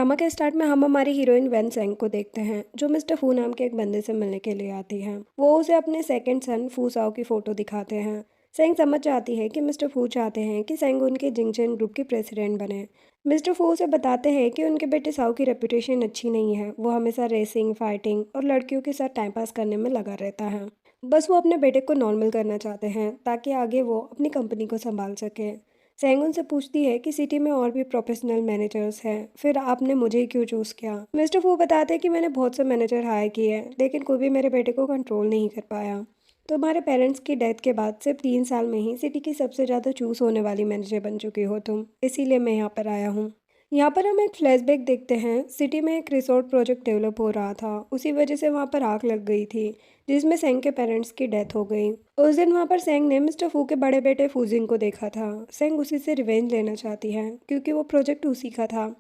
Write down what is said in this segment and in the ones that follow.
Drama के start में हम हमारी हीरोइन वेन सेंग को देखते हैं जो मिस्टर फू नाम के एक बंदे से मिलने के लिए आती है। वो उसे अपने सेकंड सन फू साओ की फोटो दिखाते हैं। सेंग समझ जाती है कि मिस्टर फू चाहते हैं कि सेंग उनके जिंगचेन ग्रुप की प्रेसिडेंट बने। मिस्टर फू उसे बताते हैं कि उनके बेटे साओ की रेपुटेशन अच्छी नहीं है। वो हमेशा रेसिंग, फाइटिंग और लड़कियों के साथ टाइम पास करने में लगा रहता है। बस वो अपने बेटे को नॉर्मल करना चाहते हैं ताकि आगे वो अपनी कंपनी को संभाल सके। सेंग उनसे पूछती है कि सिटी में और भी प्रोफेशनल मैनेजर्स हैं, फिर आपने मुझे ही क्यों चूज़ किया। मिस्टर फू बताते हैं कि मैंने बहुत से मैनेजर हायर किए हैं लेकिन कोई भी मेरे बेटे को कंट्रोल नहीं कर पाया। तुम्हारे पेरेंट्स की डेथ के बाद सिर्फ 3 साल में ही सिटी की सबसे ज़्यादा चूज़ होने वाली मैनेजर बन चुकी हो तुम, इसीलिए मैं यहाँ पर आया हूँ। यहाँ पर हम एक फ्लैशबैक देखते हैं। सिटी में एक रिसोर्ट प्रोजेक्ट डेवलप हो रहा था, उसी वजह से वहाँ पर आग लग गई थी जिसमें सेंग के पेरेंट्स की डेथ हो गई। उस दिन वहाँ पर सेंग ने मिस्टर फू के बड़े बेटे फूजिंग को देखा था। सेंग उसी से रिवेंज लेना चाहती है क्योंकि वो प्रोजेक्ट उसी का था।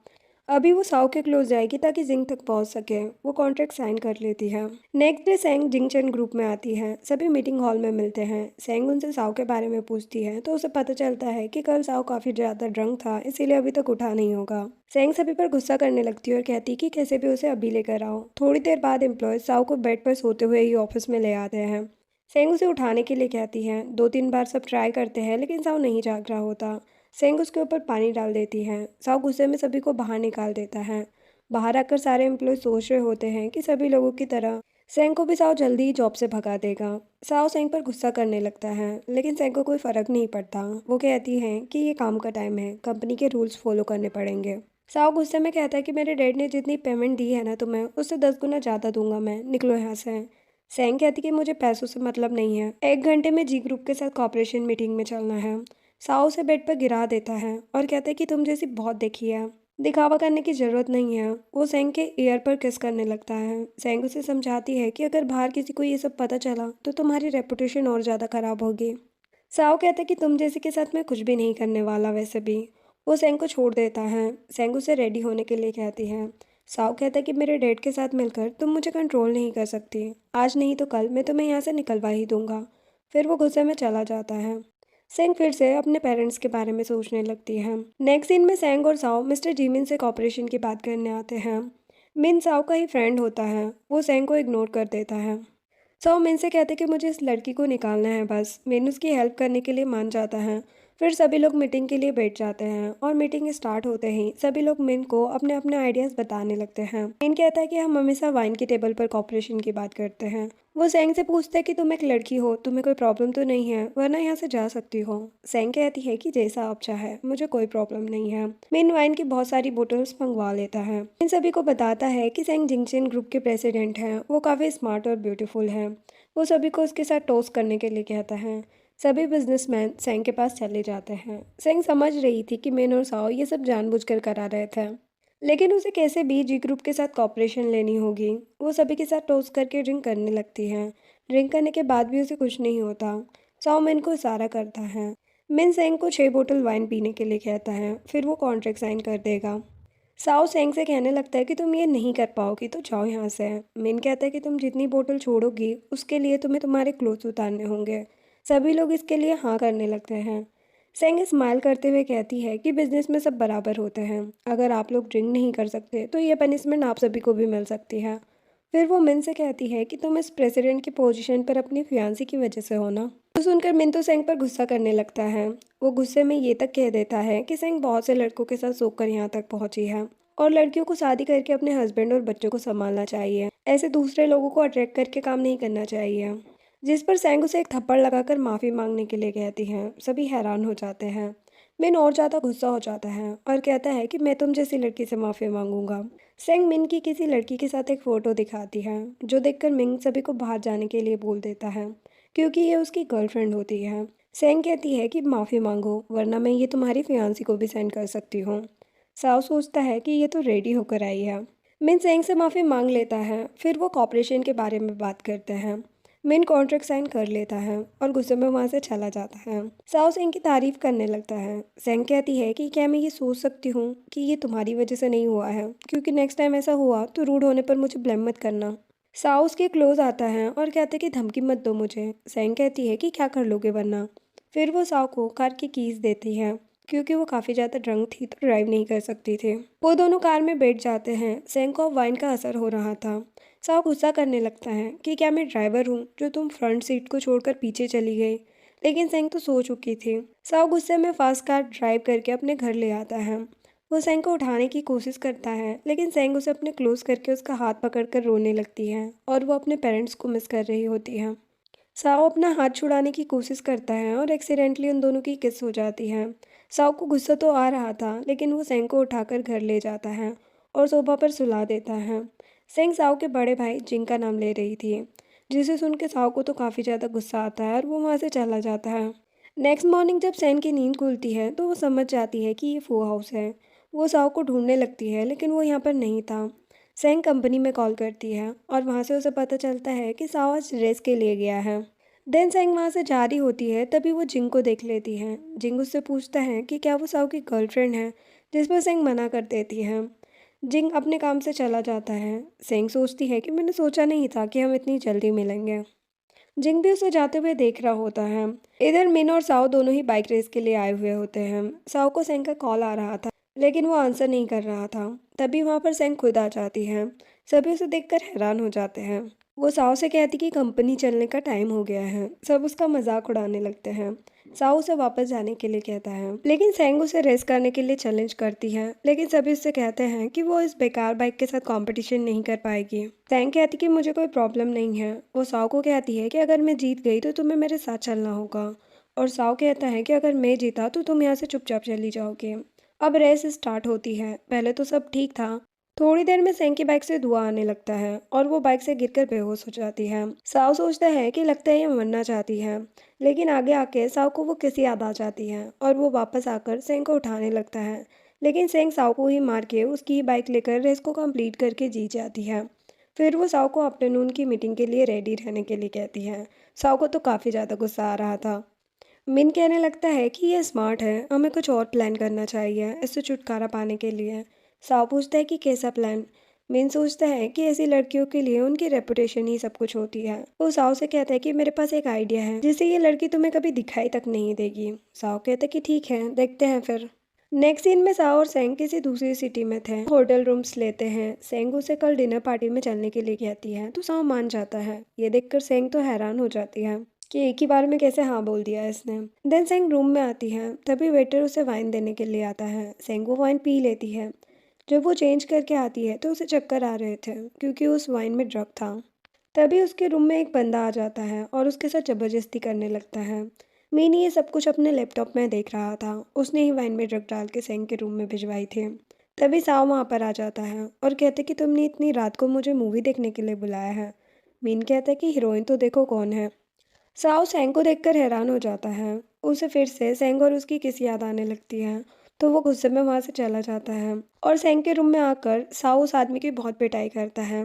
अभी वो साओ के क्लोज जाएगी ताकि जिंग तक पहुंच सके। वो कॉन्ट्रैक्ट साइन कर लेती है। नेक्स्ट डे सेंग जिंगचन ग्रुप में आती है। सभी मीटिंग हॉल में मिलते हैं। सेंग उनसे साओ के बारे में पूछती है तो उसे पता चलता है कि कल साओ काफी ज्यादा ड्रंक था, इसीलिए अभी तक उठा नहीं होगा। सेंग सभी पर गुस्सा करने लगती है और कहती कि कैसे भी उसे अभी लेकर आओ। थोड़ी देर बाद एम्प्लॉयज साओ को बेड पर सोते हुए ही ऑफिस में ले आते हैं। सेंग उसे उठाने के लिए कहती है। 2-3 बार सब ट्राई करते हैं लेकिन साओ नहीं जाग रहा होता। सेंग उसके ऊपर पानी डाल देती है। साओ गुस्से में सभी को बाहर निकाल देता है। बाहर आकर सारे एम्प्लॉय सोच रहे होते हैं कि सभी लोगों की तरह सेंग को भी साओ जल्दी ही जॉब से भगा देगा। साओ सेंग पर गुस्सा करने लगता है लेकिन सेंग को कोई फर्क नहीं पड़ता। वो कहती है कि ये काम का टाइम है, कंपनी के रूल्स फॉलो करने पड़ेंगे। साओ गुस्से में कहता है कि मेरे डैड ने जितनी पेमेंट दी है ना तुम्हें, उससे 10 गुना ज़्यादा दूंगा मैं, निकलो यहाँ से। सेंग कहती कि मुझे पैसों से मतलब नहीं है, 1 घंटे में जी ग्रुप के साथ कॉर्पोरेशन मीटिंग में चलना है। साओ उसे बेड पर गिरा देता है और कहता है कि तुम जैसी बहुत देखी है, दिखावा करने की जरूरत नहीं है। वो सेंग के ईयर पर किस करने लगता है। सेंग उसे समझाती है कि अगर बाहर किसी को ये सब पता चला तो तुम्हारी रेपुटेशन और ज़्यादा खराब होगी। साओ कहता है कि तुम जैसे के साथ मैं कुछ भी नहीं करने वाला वैसे भी। वो सेंग को छोड़ देता है। सेंग उसे रेडी होने के लिए कहती है। साओ कहता है कि मेरे डैड के साथ मिलकर तुम मुझे कंट्रोल नहीं कर सकती, आज नहीं तो कल मैं तुम्हें यहाँ से निकलवा ही दूंगा। फिर वो गुस्से में चला जाता है। सेंग फिर से अपने पेरेंट्स के बारे में सोचने लगती है। नेक्स्ट सीन में सेंग और साओ मिस्टर जीमिन से कॉपरेशन की बात करने आते हैं। मिन साओ का ही फ्रेंड होता है। वो सेंग को इग्नोर कर देता है। साओ मिन से कहते कि मुझे इस लड़की को निकालना है बस। मिन उसकी हेल्प करने के लिए मान जाता है। फिर सभी लोग मीटिंग के लिए बैठ जाते हैं और मीटिंग स्टार्ट होते ही सभी लोग मिन को अपने अपने आइडियाज़ बताने लगते हैं। मिन कहता है कि हम हमेशा वाइन की टेबल पर कॉपरेशन की बात करते हैं। वो सेंग से पूछता है कि तुम एक लड़की हो, तुम्हें कोई प्रॉब्लम तो नहीं है, वरना यहाँ से जा सकती हो। सेंग कहती है कि जैसा आप चाहे, मुझे कोई प्रॉब्लम नहीं है। मिन वाइन की बहुत सारी बोतल्स मंगवा लेता है। इन सभी को बताता है कि सेंग जिंगचेन ग्रुप के प्रेसिडेंट हैं। वो काफ़ी स्मार्ट और ब्यूटीफुल है। वो सभी को उसके साथ टोस्ट करने के लिए कहता है। सभी बिजनेसमैन सेंग के पास चले जाते हैं। सेंग समझ रही थी कि मिन और साओ ये सब जानबूझकर करा रहे थे, लेकिन उसे कैसे भी जी ग्रुप के साथ कॉपरेशन लेनी होगी। वो सभी के साथ टोस्ट करके ड्रिंक करने लगती है। ड्रिंक करने के बाद भी उसे कुछ नहीं होता। साओ मिन को इशारा करता है। मिन सेंग को 6 बोतल वाइन पीने के लिए कहता है, फिर वो कॉन्ट्रैक्ट साइन कर देगा। साओ सेंग से कहने लगता है कि तुम ये नहीं कर पाओगी तो जाओ यहाँ से। मिन कहता है कि तुम जितनी बोतल छोड़ोगी उसके लिए तुम्हें तुम्हारे क्लोथ्स उतारने होंगे। सभी लोग इसके लिए हाँ करने लगते हैं। सेंग स्माइल करते हुए कहती है कि बिजनेस में सब बराबर होते हैं, अगर आप लोग ड्रिंक नहीं कर सकते तो ये पनिशमेंट आप सभी को भी मिल सकती है। फिर वो मिन से कहती है कि तुम इस प्रेसिडेंट की पोजीशन पर अपनी फियांसी की वजह से हो ना। तो सुनकर मिन तो सेंग पर गुस्सा करने लगता है। वो गुस्से में ये तक कह देता है कि सेंग बहुत से लड़कों के साथ सोकर यहाँ तक पहुंची है और लड़कियों को शादी करके अपने हस्बैंड और बच्चों को संभालना चाहिए, ऐसे दूसरे लोगों को अट्रैक्ट करके काम नहीं करना चाहिए। जिस पर सेंग उसे एक थप्पड़ लगाकर माफ़ी मांगने के लिए कहती हैं। सभी हैरान हो जाते हैं। मिन और ज़्यादा गुस्सा हो जाता है और कहता है कि मैं तुम जैसी लड़की से माफ़ी मांगूंगा। सेंग मिन की किसी लड़की के साथ एक फ़ोटो दिखाती है जो देखकर मिंग सभी को बाहर जाने के लिए बोल देता है क्योंकि ये उसकी गर्लफ्रेंड होती है। सेंग कहती है कि माफ़ी मांगो वरना मैं ये तुम्हारी फियांसी को भी सेंड कर सकती हूँ। साओ सोचता है कि ये तो रेडी होकर आई है। मिन सेंग से माफ़ी मांग लेता है। फिर वो कॉपरेशन के बारे में बात करते हैं। मिन कॉन्ट्रैक्ट साइन कर लेता है और गुस्से में वहाँ से चला जाता है। साओ सेंग की तारीफ करने लगता है। सेंग कहती है कि क्या मैं ये सोच सकती हूँ कि ये तुम्हारी वजह से नहीं हुआ है, क्योंकि नेक्स्ट टाइम ऐसा हुआ तो रूड होने पर मुझे ब्लेम मत करना। साओ उसके क्लोज आता है और कहता है कि धमकी मत दो मुझे। सेंग कहती है कि क्या कर लोगे वरना। फिर वो साओ को कार की कीज देती है क्योंकि वो काफ़ी ज़्यादा ड्रंक थी तो ड्राइव नहीं कर सकती थी। वो दोनों कार में बैठ जाते हैं। सेंग को अब वाइन का असर हो रहा था। साव गुस्सा करने लगता है कि क्या मैं ड्राइवर हूँ जो तुम फ्रंट सीट को छोड़कर पीछे चली गई। लेकिन सेंग तो सो चुकी थी। साव गुस्से में फास्ट कार ड्राइव करके अपने घर ले आता है। वो सेंग को उठाने की कोशिश करता है, लेकिन सेंग उसे अपने क्लोज करके उसका हाथ पकड़कर रोने लगती है और वो अपने पेरेंट्स को मिस कर रही होती है। साओ अपना हाथ छुड़ाने की कोशिश करता है और एक्सीडेंटली उन दोनों की किस हो जाती है। साओ को गुस्सा तो आ रहा था, लेकिन वो सेंग को उठाकर घर ले जाता है और सोफा पर सुला देता है। सेंग साओ के बड़े भाई जिंग का नाम ले रही थी, जिसे सुन के साओ को तो काफ़ी ज़्यादा गुस्सा आता है और वो वहाँ से चला जाता है। नेक्स्ट मॉर्निंग जब सेंग की नींद खुलती है तो वो समझ जाती है कि ये फू हाउस है। वो साओ को ढूंढने लगती है, लेकिन वो यहाँ पर नहीं था। सेंग कंपनी में कॉल करती है और वहाँ से उसे पता चलता है कि साओ आज रेस के लिए गया है। देन सेंग वहाँ से जा रही होती है, तभी वो जिंग को देख लेती है। जिंग उससे पूछता है कि क्या वो साओ की गर्लफ्रेंड है, जिस पर सेंग मना कर देती है। जिंग अपने काम से चला जाता है। सेंग सोचती है कि मैंने सोचा नहीं था कि हम इतनी जल्दी मिलेंगे। जिंग भी उसे जाते हुए देख रहा होता है। इधर मिन और साओ दोनों ही बाइक रेस के लिए आए हुए होते हैं। साओ को सेंग का कॉल आ रहा था, लेकिन वो आंसर नहीं कर रहा था। तभी वहाँ पर सेंग खुद आ जाती है। सभी उसे देखकर हैरान हो जाते हैं। वो साओ से कहती कि कंपनी चलने का टाइम हो गया है। सब उसका मजाक उड़ाने लगते हैं। साओ उसे वापस जाने के लिए कहता है, लेकिन सेंग उसे रेस करने के लिए चैलेंज करती है। लेकिन सभी उससे कहते हैं कि वो इस बेकार बाइक के साथ कंपटीशन नहीं कर पाएगी। सेंग कहती कि मुझे कोई प्रॉब्लम नहीं है। वो साओ को कहती है कि अगर मैं जीत गई तो तुम्हें मेरे साथ चलना होगा, और साओ कहता है कि अगर मैं जीता तो तुम यहाँ से चुपचाप चली जाओगे। अब रेस स्टार्ट होती है। पहले तो सब ठीक था। थोड़ी देर में सेंग की बाइक से धुआं आने लगता है और वो बाइक से गिरकर बेहोश हो जाती है। साओ सोचता है कि लगता है ये मरना चाहती है, लेकिन आगे आके साओ को वो किसी याद आ जाती है और वो वापस आकर सेंग को उठाने लगता है। लेकिन सेंग साओ को ही मार के उसकी ही बाइक लेकर रेस को कंप्लीट करके जीत जाती है। फिर वो साओ को आफ्टरनून की मीटिंग के लिए रेडी रहने के लिए कहती है। साओ को तो काफ़ी ज़्यादा गुस्सा आ रहा था। मिन कहने लगता है कि ये स्मार्ट है, हमें कुछ और प्लान करना चाहिए इससे छुटकारा पाने के लिए। साओ पूछता है कि कैसा प्लान। मिन सोचता है कि ऐसी लड़कियों के लिए उनकी रेपुटेशन ही सब कुछ होती है। वो साओ से कहता है कि मेरे पास एक आइडिया है जिससे ये लड़की तुम्हें कभी दिखाई तक नहीं देगी। साओ कहता है कि ठीक है, देखते हैं फिर। नेक्स्ट सीन में साओ और सेंग किसी दूसरी सिटी में थे। होटल रूम्स लेते हैं। सेंग उसे कल डिनर पार्टी में चलने के लिए कहती है तो साओ मान जाता है। ये देखकर सेंग तो हैरान हो जाती है कि एक ही बार में कैसे हाँ बोल दिया इसने। देन सेंग रूम में आती है। तभी वेटर उसे वाइन देने के लिए आता है। सेंग वो वाइन पी लेती है। जब वो चेंज करके आती है तो उसे चक्कर आ रहे थे, क्योंकि उस वाइन में ड्रग था। तभी उसके रूम में एक बंदा आ जाता है और उसके साथ ज़बरदस्ती करने लगता है। मीनी ये सब कुछ अपने लैपटॉप में देख रहा था। उसने ही वाइन में ड्रग डाल के सेंग के रूम में भिजवाई थी। तभी साव वहाँ पर आ जाता है और कहते कि तुमने इतनी रात को मुझे मूवी देखने के लिए बुलाया है। मीन कहता है कि हीरोइन तो देखो कौन है। साओ सेंग को देखकर हैरान हो जाता है। उसे फिर से सेंग और उसकी किस याद आने लगती है, तो वो गुस्से में वहाँ से चला जाता है और सेंग के रूम में आकर साओ उस आदमी की बहुत पिटाई करता है।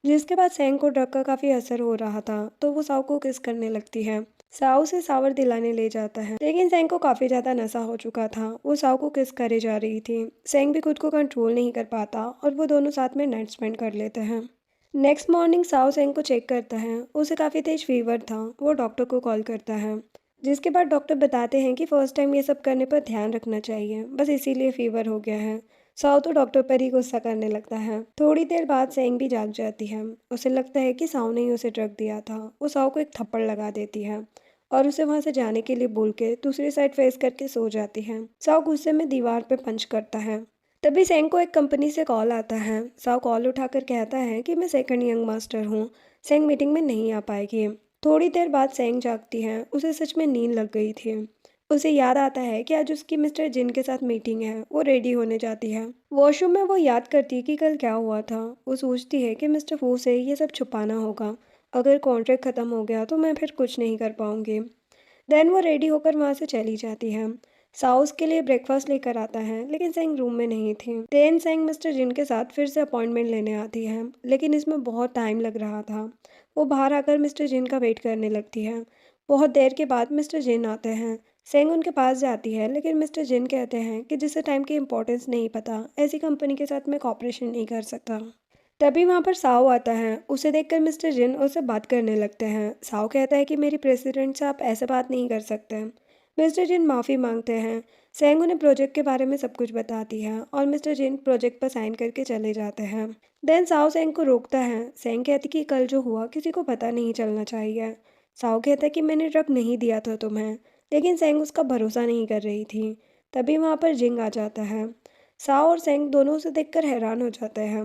जिसके बाद सेंग को ड्रग का काफ़ी असर हो रहा था, तो वो साओ को किस करने लगती है। साओ उसे सावर दिलाने ले जाता है, लेकिन सेंग को काफ़ी ज़्यादा नशा हो चुका था। वो साओ को किस करे जा रही थी। सेंग भी खुद को कंट्रोल नहीं कर पाता और वो दोनों साथ में नाइट स्पेंड कर लेते हैं। नेक्स्ट मॉर्निंग साओ सेंग को चेक करता है। उसे काफ़ी तेज फीवर था। वो डॉक्टर को कॉल करता है, जिसके बाद डॉक्टर बताते हैं कि फर्स्ट टाइम ये सब करने पर ध्यान रखना चाहिए, बस इसीलिए फीवर हो गया है। साओ तो डॉक्टर पर ही गुस्सा करने लगता है। थोड़ी देर बाद सेंग भी जाग जाती है। उसे लगता है कि साओ ने ही उसे ड्रग दिया था। वो साओ को एक थप्पड़ लगा देती है और उसे वहाँ से जाने के लिए बोल के दूसरी साइड फेस करके सो जाती है। साओ गुस्से में दीवार पे पंच करता है। तभी सेंग को एक कंपनी से कॉल आता है। साओ कॉल उठाकर कहता है कि मैं सेकंड यंग मास्टर हूँ, सेंग मीटिंग में नहीं आ पाएगी। थोड़ी देर बाद सेंग जागती है। उसे सच में नींद लग गई थी। उसे याद आता है कि आज उसकी मिस्टर जिन के साथ मीटिंग है। वो रेडी होने जाती है। वॉशरूम में वो याद करती है कि कल क्या हुआ था। वो सोचती है कि मिस्टर फू से ये सब छुपाना होगा। अगर कॉन्ट्रैक्ट ख़त्म हो गया तो मैं फिर कुछ नहीं कर पाऊंगी। देन वो रेडी होकर वहाँ से चली जाती है। साओ उसके लिए ब्रेकफास्ट लेकर आता है, लेकिन सेंग रूम में नहीं थी। देन सेंग मिस्टर जिन के साथ फिर से अपॉइंटमेंट लेने आती है, लेकिन इसमें बहुत टाइम लग रहा था। वो बाहर आकर मिस्टर जिन का वेट करने लगती है। बहुत देर के बाद मिस्टर जिन आते हैं। सेंग उनके पास जाती है, लेकिन मिस्टर जिन कहते हैं कि जिसे टाइम की इम्पोर्टेंस नहीं पता, ऐसी कंपनी के साथ मैं कॉपरेशन नहीं कर सकता। तभी वहाँ पर साओ आता है। उसे देखकर मिस्टर जिन उससे बात करने लगते हैं। साओ कहता है कि मेरी प्रेसिडेंट से आप ऐसे बात नहीं कर सकते। मिस्टर जिन माफ़ी मांगते हैं। सेंग उन्हें प्रोजेक्ट के बारे में सब कुछ बताती है और मिस्टर जिन प्रोजेक्ट पर साइन करके चले जाते हैं। देन साओ सेंग को रोकता है। सेंग कहती कि कल जो हुआ किसी को पता नहीं चलना चाहिए। साओ कहता है कि मैंने ट्रक नहीं दिया था तुम्हें, लेकिन सेंग उसका भरोसा नहीं कर रही थी। तभी वहाँ पर जिंग आ जाता है। साओ और सेंग दोनों उसे देखकर हैरान हो जाते हैं।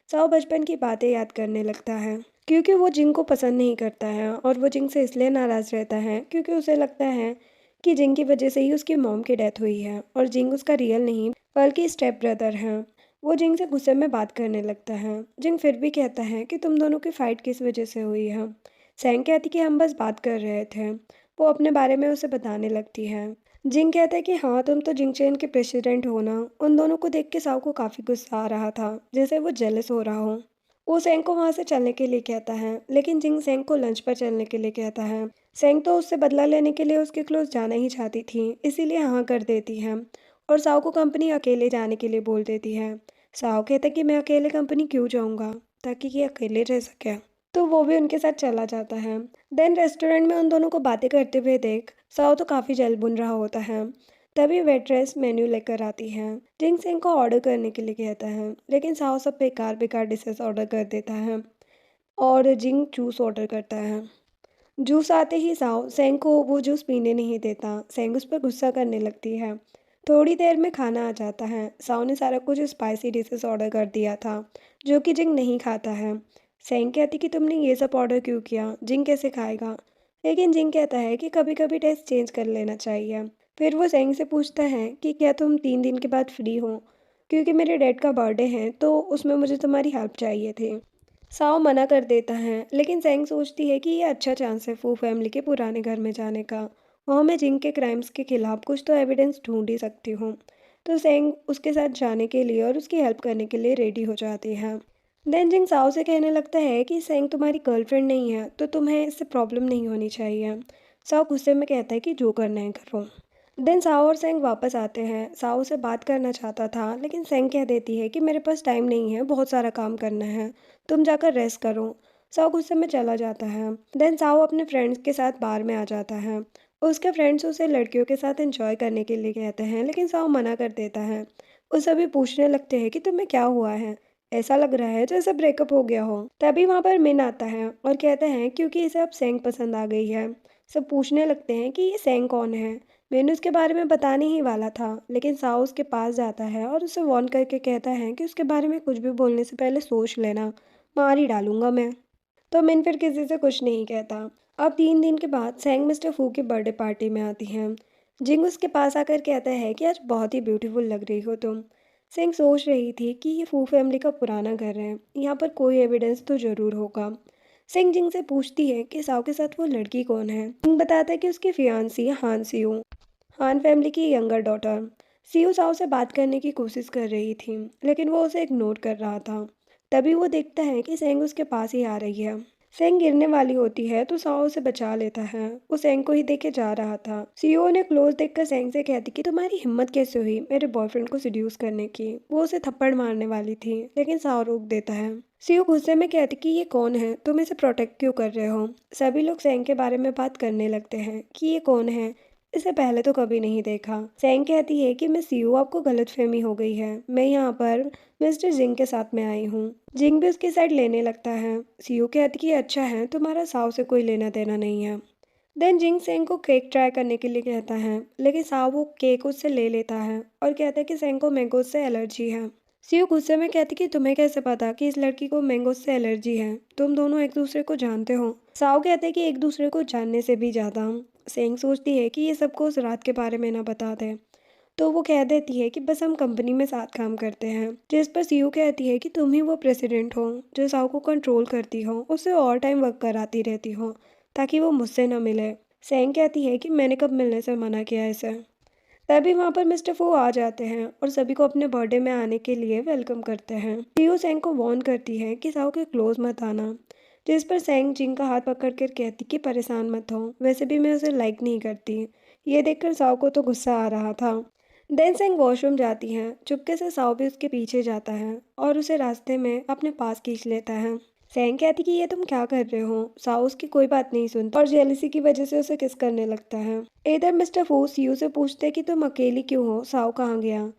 साओ बचपन की बातें याद करने लगता है, क्योंकि वो जिंग को पसंद नहीं करता है और वो जिंग से इसलिए नाराज़ रहता है क्योंकि उसे लगता है कि जिंग की वजह से ही उसकी मॉम की डेथ हुई है और जिंग उसका रियल नहीं बल्कि स्टेप ब्रदर है। वो जिंग से गुस्से में बात करने लगता है। जिंग फिर भी कहता है कि तुम दोनों की फाइट किस वजह से हुई है। सैंग कहती कि हम बस बात कर रहे थे। वो अपने बारे में उसे बताने लगती है। जिंग कहता है कि हाँ तुम तो जिंगचेन के प्रेसिडेंट हो ना। उन दोनों को देख के साव को काफ़ी गुस्सा आ रहा था, जैसे वो जेलस हो रहा हो। वो सेंग को वहाँ से चलने के लिए कहता है, लेकिन जिंग सेंग को लंच पर चलने के लिए कहता है। सेंग तो उससे बदला लेने के लिए उसके क्लोज जाना ही चाहती थी, इसीलिए हाँ कर देती है और साओ को कंपनी अकेले जाने के लिए बोल देती है। साओ कहता है कि मैं अकेले कंपनी क्यों जाऊँगा, ताकि ये अकेले रह सके। तो वो भी उनके साथ चला जाता है। देन रेस्टोरेंट में उन दोनों को बातें करते हुए देख साओ तो काफ़ी जल बुन रहा होता है। तभी वेट्रेस मेन्यू लेकर आती है। जिंग सेंग को ऑर्डर करने के लिए कहता है, लेकिन साओ सब बेकार बेकार डिशेस ऑर्डर कर देता है और जिंग जूस ऑर्डर करता है। जूस आते ही साओ सेंग को वो जूस पीने नहीं देता। सेंग उस पर गुस्सा करने लगती है। थोड़ी देर में खाना आ जाता है। साओ ने सारा कुछ स्पाइसी डिशेस ऑर्डर कर दिया था, जो कि जिंग नहीं खाता है। सेंग कहती कि तुमने ये सब ऑर्डर क्यों किया, जिंग कैसे खाएगा। लेकिन जिंग कहता है कि कभी कभी टेस्ट चेंज कर लेना चाहिए। फिर वो सेंग से पूछता है कि क्या तुम 3 दिन के बाद फ्री हो, क्योंकि मेरे डैड का बर्थडे है तो उसमें मुझे तुम्हारी हेल्प चाहिए थी। साओ मना कर देता है, लेकिन सेंग सोचती है कि ये अच्छा चांस है फू फैमिली के पुराने घर में जाने का। वहाँ मैं जिंग के क्राइम्स के खिलाफ कुछ तो एविडेंस ढूंढ ही सकती हूँ। तो सेंग उसके साथ जाने के लिए और उसकी हेल्प करने के लिए रेडी हो जाती है। देन जिंग साओ से कहने लगता है कि सेंग तुम्हारी गर्लफ्रेंड नहीं है तो तुम्हें इससे प्रॉब्लम नहीं होनी चाहिए। साओ गुस्से में कहता है कि जो करना है करो। देन साओ और सेंग वापस आते हैं। साओ से बात करना चाहता था, लेकिन सेंग कह देती है कि मेरे पास टाइम नहीं है, बहुत सारा काम करना है, तुम जाकर रेस्ट करो। साओ गुस्से में चला जाता है। देन साओ अपने फ्रेंड्स के साथ बार में आ जाता है। उसके फ्रेंड्स उसे लड़कियों के साथ एंजॉय करने के लिए कहते हैं, लेकिन साओ मना कर देता है। वो सभी पूछने लगते हैं कि तुम्हें क्या हुआ है, ऐसा लग रहा है जैसे ब्रेकअप हो गया हो। तभी वहाँ पर मिन आता है और कहता है क्योंकि इसे अब सेंग पसंद आ गई है। सब पूछने लगते हैं कि ये सेंग कौन है। मैंने उसके बारे में बताने ही वाला था, लेकिन साओ उसके पास जाता है और उसे वार्न करके कहता है कि उसके बारे में कुछ भी बोलने से पहले सोच लेना, मार ही डालूंगा मैं। तो मिन फिर किसी से कुछ नहीं कहता। अब 3 दिन के बाद सेंग मिस्टर फू की बर्थडे पार्टी में आती हैं। जिंग उसके पास आकर कहता है कि आज बहुत ही ब्यूटीफुल लग रही हो तुम। सेंग सोच रही थी कि ये फू फैमिली का पुराना घर है, यहाँ पर कोई एविडेंस तो ज़रूर होगा। सिंह जिंग से पूछती है कि साओ के साथ वो लड़की कौन है। जिंग बताता है कि उसकी फियांसी हान सियो, हान फैमिली की यंगर डॉटर। सीयू साओ से बात करने की कोशिश कर रही थी, लेकिन वो उसे इग्नोर कर रहा था। तभी वो देखता है कि सेंग उसके पास ही आ रही है। सेंग गिरने वाली होती है तो साओ उसे बचा लेता है। वो सेंग को ही देखे जा रहा था। सीओ ने क्लोज देखकर सेंग से कहती कि तुम्हारी हिम्मत कैसे हुई मेरे बॉयफ्रेंड को सिड्यूस करने की। वो उसे थप्पड़ मारने वाली थी, लेकिन साओ रोक देता है। सीओ गुस्से में कहती कि ये कौन है, तुम इसे प्रोटेक्ट क्यों कर रहे हो। सभी लोग सेंग के बारे में बात करने लगते हैं कि ये कौन है, इसे पहले तो कभी नहीं देखा। सेंग कहती है कि मिस यू आपको गलतफहमी हो गई है, मैं यहाँ पर मिस्टर जिंग के साथ में आई हूँ। जिंग भी उसकी साइड लेने लगता है। सीयू कहती कि अच्छा है, तुम्हारा साव से कोई लेना देना नहीं है। देन जिंग सेंग को केक ट्राई करने के लिए कहता है, लेकिन साव वो केक उससे ले लेता है और कहता है कि सेंग को मैंगो से एलर्जी है। सीयू गुस्से में कहती कि तुम्हें कैसे पता कि इस लड़की को मैंगो से एलर्जी है, तुम दोनों एक दूसरे को जानते हो। साव कहते हैं कि एक दूसरे को जानने से भी ज़्यादा। सेंग सोचती है कि ये सबको उस रात के बारे में ना बता दें, तो वो कह देती है कि बस हम कंपनी में साथ काम करते हैं। जिस पर सीयू कहती है कि तुम ही वो प्रेसिडेंट हो जो साव को कंट्रोल करती हो, उससे और टाइम वर्क कराती रहती हो ताकि वो मुझसे न मिले। सेंग कहती है कि मैंने कब मिलने से मना किया इसे। तभी वहाँ पर मिस्टर फू आ जाते हैं और सभी को अपने बर्थडे में आने के लिए वेलकम करते हैं। सीयू सेंग को वार्न करती है कि साव के क्लोज मत आना, जिस पर सेंग जिंग का हाथ पकड़ कर कहती कि परेशान मत हो, वैसे भी मैं उसे लाइक नहीं करती। ये देखकर साव को तो गुस्सा आ रहा था। देन सेंग वॉशरूम जाती हैं। चुपके से साव भी उसके पीछे जाता है और उसे रास्ते में अपने पास खींच लेता है। सेंग कहती कि ये तुम क्या कर रहे हो। साओ उसकी कोई बात नहीं सुनता और जेलसी की वजह से उसे किस करने लगता है। इधर मिस्टर फू सीयू से पूछते कि तुम अकेली क्यों हो, साओ कहाँ गया।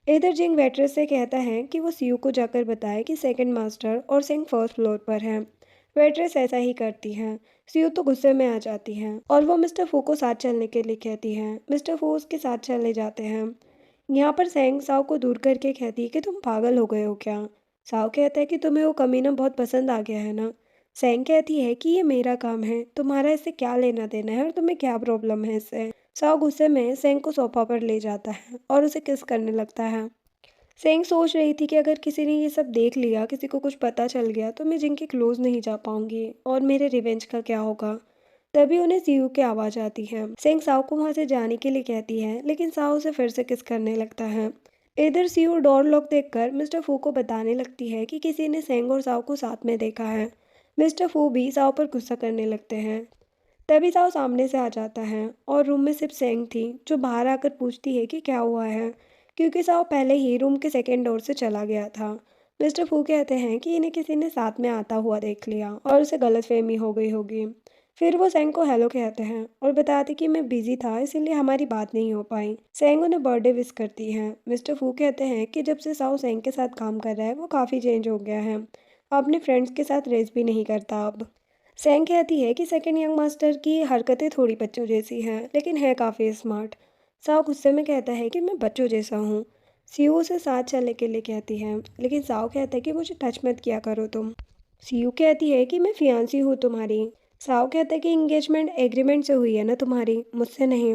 इधर जिंग वेट्रेस से कहता है कि वो सीयू को जाकर बताए कि सेकंड मास्टर और सेंग फर्स्ट फ्लोर पर है। वेट्रेस ऐसा ही करती है। सीयू तो गुस्से में आ जाती है और वो मिस्टर फू को साथ चलने के लिए कहती है। मिस्टर फू उसके साथ चले जाते हैं। यहाँ पर सेंग साओ को दूर करके कहती है कि तुम पागल हो गए हो क्या। साओ कहता है कि तुम्हें वो कमीना बहुत पसंद आ गया है ना। सेंग कहती है कि ये मेरा काम है, तुम्हारा इससे क्या लेना देना है और तुम्हें क्या प्रॉब्लम है इससे। साओ गुस्से में सेंग को सोफा पर ले जाता है और उसे किस करने लगता है। सेंग सोच रही थी कि अगर किसी ने ये सब देख लिया, किसी को कुछ पता चल गया तो मैं जिनके क्लोज नहीं जा पाऊंगी और मेरे रिवेंज का क्या होगा। तभी उन्हें सीयू की आवाज़ आती है। सेंग साओ को वहाँ से जाने के लिए कहती है, लेकिन साओ उसे फिर से किस करने लगता है। इधर सीयू डोर लॉक देखकर मिस्टर फू को बताने लगती है कि किसी ने सेंग और साओ को साथ में देखा है। मिस्टर फू भी साओ पर गुस्सा करने लगते हैं। तभी साओ सामने से आ जाता है और रूम में सिर्फ सेंग थी, जो बाहर आकर पूछती है कि क्या हुआ है, क्योंकि साओ पहले ही रूम के सेकेंड डोर से चला गया था। मिस्टर फू कहते हैं कि इन्हें किसी ने साथ में आता हुआ देख लिया और उसे गलतफहमी हो गई होगी। फिर वो सेंग को हेलो कहते हैं और बताते कि मैं बिजी था इसीलिए हमारी बात नहीं हो पाई। सेंग उन्हें बर्थडे विश करती है। मिस्टर फू कहते हैं कि जब से साओ सेंग के साथ काम कर रहा है वो काफ़ी चेंज हो गया है, अपने फ्रेंड्स के साथ रेस भी नहीं करता अब। सेंग कहती है कि सेकंड यंग मास्टर की हरकतें थोड़ी बच्चों जैसी हैं, लेकिन है काफ़ी स्मार्ट। साओ गुस्से में कहता है कि मैं बच्चों जैसा हूँ। सीयू उसे साथ चलने के लिए कहती है, लेकिन साओ कहता है कि मुझे टच मत किया करो तुम। सीयू कहती है कि मैं फियांसी हूँ तुम्हारी। साओ कहता है कि इंगेजमेंट एग्रीमेंट से हुई है ना तुम्हारी, मुझसे नहीं।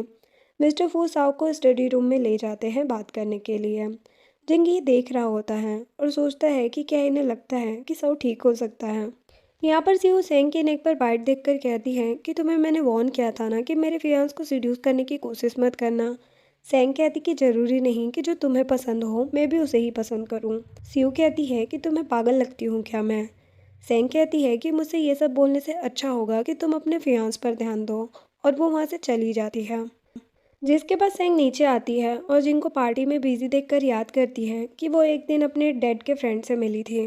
मिस्टर फू साओ को स्टडी रूम में ले जाते हैं बात करने के लिए। जिंग ये देख रहा होता है और सोचता है कि क्या इन्हें लगता है कि साओ ठीक हो सकता है। यहाँ पर सीयू सेंग के नेक पर बाइट देखकर कहती है कि तुम्हें मैंने वार्न किया था ना कि मेरे फियांस को सीड्यूस करने की कोशिश मत करना। सेंग कहती कि जरूरी नहीं कि जो तुम्हें पसंद हो मैं भी उसे ही पसंद करूँ। सीयू कहती है कि तुम्हें पागल लगती हूँ क्या मैं। सेंग कहती है कि मुझसे ये सब बोलने से अच्छा होगा कि तुम अपने फियांस पर ध्यान दो, और वो वहाँ से चली जाती है। जिसके बाद सेंग नीचे आती है और जिनको पार्टी में बिजी देखकर याद करती है कि वो एक दिन अपने डैड के फ्रेंड से मिली थी।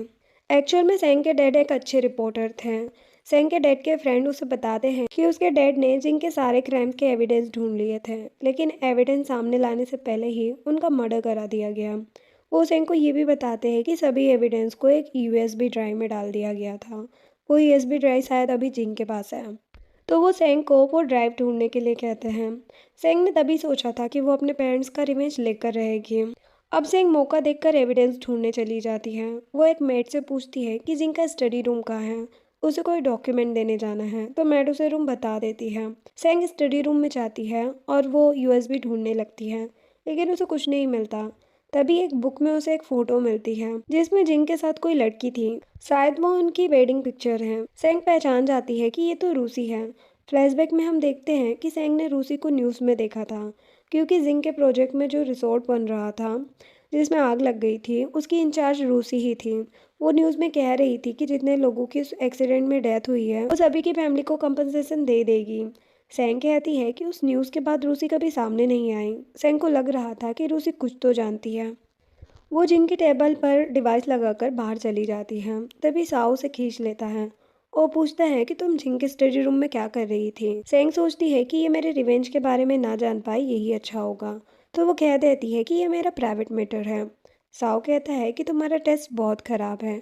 एक्चुअल में सेंग के डैड एक अच्छे रिपोर्टर थे। सेंग के डैड के फ्रेंड उसे बताते हैं कि उसके डैड ने जिंग के सारे क्राइम्स के एविडेंस ढूंढ लिए थे, लेकिन एविडेंस सामने लाने से पहले ही उनका मर्डर करा दिया गया। वो सेंग को ये भी बताते हैं कि सभी एविडेंस को एक यूएसबी ड्राइव में डाल दिया गया था। वो यूएसबी ड्राइव शायद अभी जिंग के पास है, तो वो सेंग को वो ड्राइव ढूंढने के लिए कहते हैं। सेंग ने तभी सोचा था कि वो अपने पेरेंट्स का रिवेंज लेकर रहेगी। अब सेंग मौका देखकर एविडेंस ढूंढने चली जाती है। वो एक मेड से पूछती है कि जिनका स्टडी रूम कहाँ है, उसे कोई डॉक्यूमेंट देने जाना है, तो मेड उसे रूम बता देती है। सेंग स्टडी रूम में जाती है और वो यूएसबी ढूंढने लगती है, लेकिन उसे कुछ नहीं मिलता। तभी एक बुक में उसे एक फोटो मिलती है जिसमें जिंग के साथ कोई लड़की थी, शायद वो उनकी वेडिंग पिक्चर है। सेंग पहचान जाती है कि ये तो रूसी है। फ्लैशबैक में हम देखते हैं कि सेंग ने रूसी को न्यूज़ में देखा था, क्योंकि जिंग के प्रोजेक्ट में जो रिसोर्ट बन रहा था जिसमें आग लग गई थी, उसकी इंचार्ज रूसी ही थी। वो न्यूज़ में कह रही थी कि जितने लोगों की उस एक्सीडेंट में डेथ हुई है वो सभी की फैमिली को कंपनसेशन दे देगी। सेंग कहती है कि उस न्यूज़ के बाद रूसी कभी सामने नहीं आई। सेंग को लग रहा था कि रूसी कुछ तो जानती है। वो जिन की टेबल पर डिवाइस लगाकर बाहर चली जाती है। तभी साओ से खींच लेता है और पूछता है कि तुम जिन के स्टडी रूम में क्या कर रही थी। सेंग सोचती है कि ये मेरे रिवेंज के बारे में ना जान पाए यही अच्छा होगा, तो वो कह देती है कि ये मेरा प्राइवेट मैटर है। साओ कहता है कि तुम्हारा टेस्ट बहुत खराब है,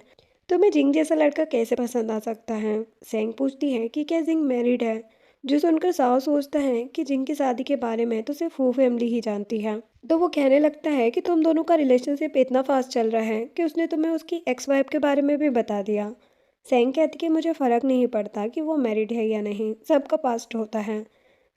तुम्हें जिंग जैसा लड़का कैसे पसंद आ सकता है। सेंग पूछती है कि क्या जिंग मैरिड है, जो सुनकर साओ सोचता है कि जिंग की शादी के बारे में तो सिर्फ फू फैमिली ही जानती है। तो वो कहने लगता है कि तुम दोनों का रिलेशनशिप इतना फास्ट चल रहा है कि उसने तुम्हें उसकी एक्स वाइफ के बारे में भी बता दिया। सेंग कहती कि मुझे फ़र्क नहीं पड़ता कि वो मैरिड है या नहीं, सबका पास्ट होता है।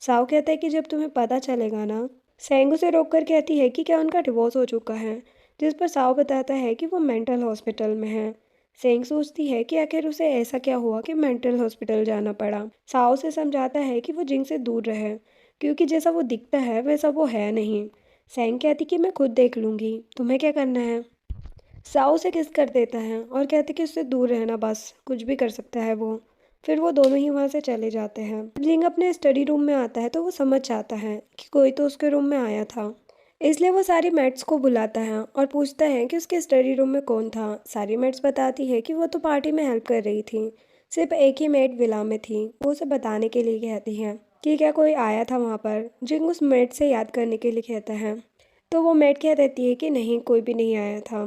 साओ कहता है कि जब तुम्हें पता चलेगा ना। सेंग उसे रोककर कहती है कि क्या उनका डिवोर्स हो चुका है, जिस पर साओ बताता है कि वो मेंटल हॉस्पिटल में है। सेंग सोचती है कि आखिर उसे ऐसा क्या हुआ कि मेंटल हॉस्पिटल जाना पड़ा। साओ से समझाता है कि वो जिंग से दूर रहे, क्योंकि जैसा वो दिखता है वैसा वो है नहीं। सेंग कहती कि मैं खुद देख लूँगी, तुम्हें क्या करना है। साओ से किस कर देता है और कहते कि उससे दूर रहना, बस कुछ भी कर सकता है वो। फिर वो दोनों ही वहाँ से चले जाते हैं। जिंग अपने स्टडी रूम में आता है तो वो समझ जाता है कि कोई तो उसके रूम में आया था। इसलिए वो सारी मेट्स को बुलाता है और पूछता है कि उसके स्टडी रूम में कौन था। सारी मेट्स बताती है कि वो तो पार्टी में हेल्प कर रही थी, सिर्फ एक ही मेट विला में थी। वो उसे बताने के लिए कहती है कि क्या कोई आया था वहाँ पर। जिंग उस मेट से याद करने के लिए कहता है, तो वो मेट कह देती है कि नहीं, कोई भी नहीं आया था।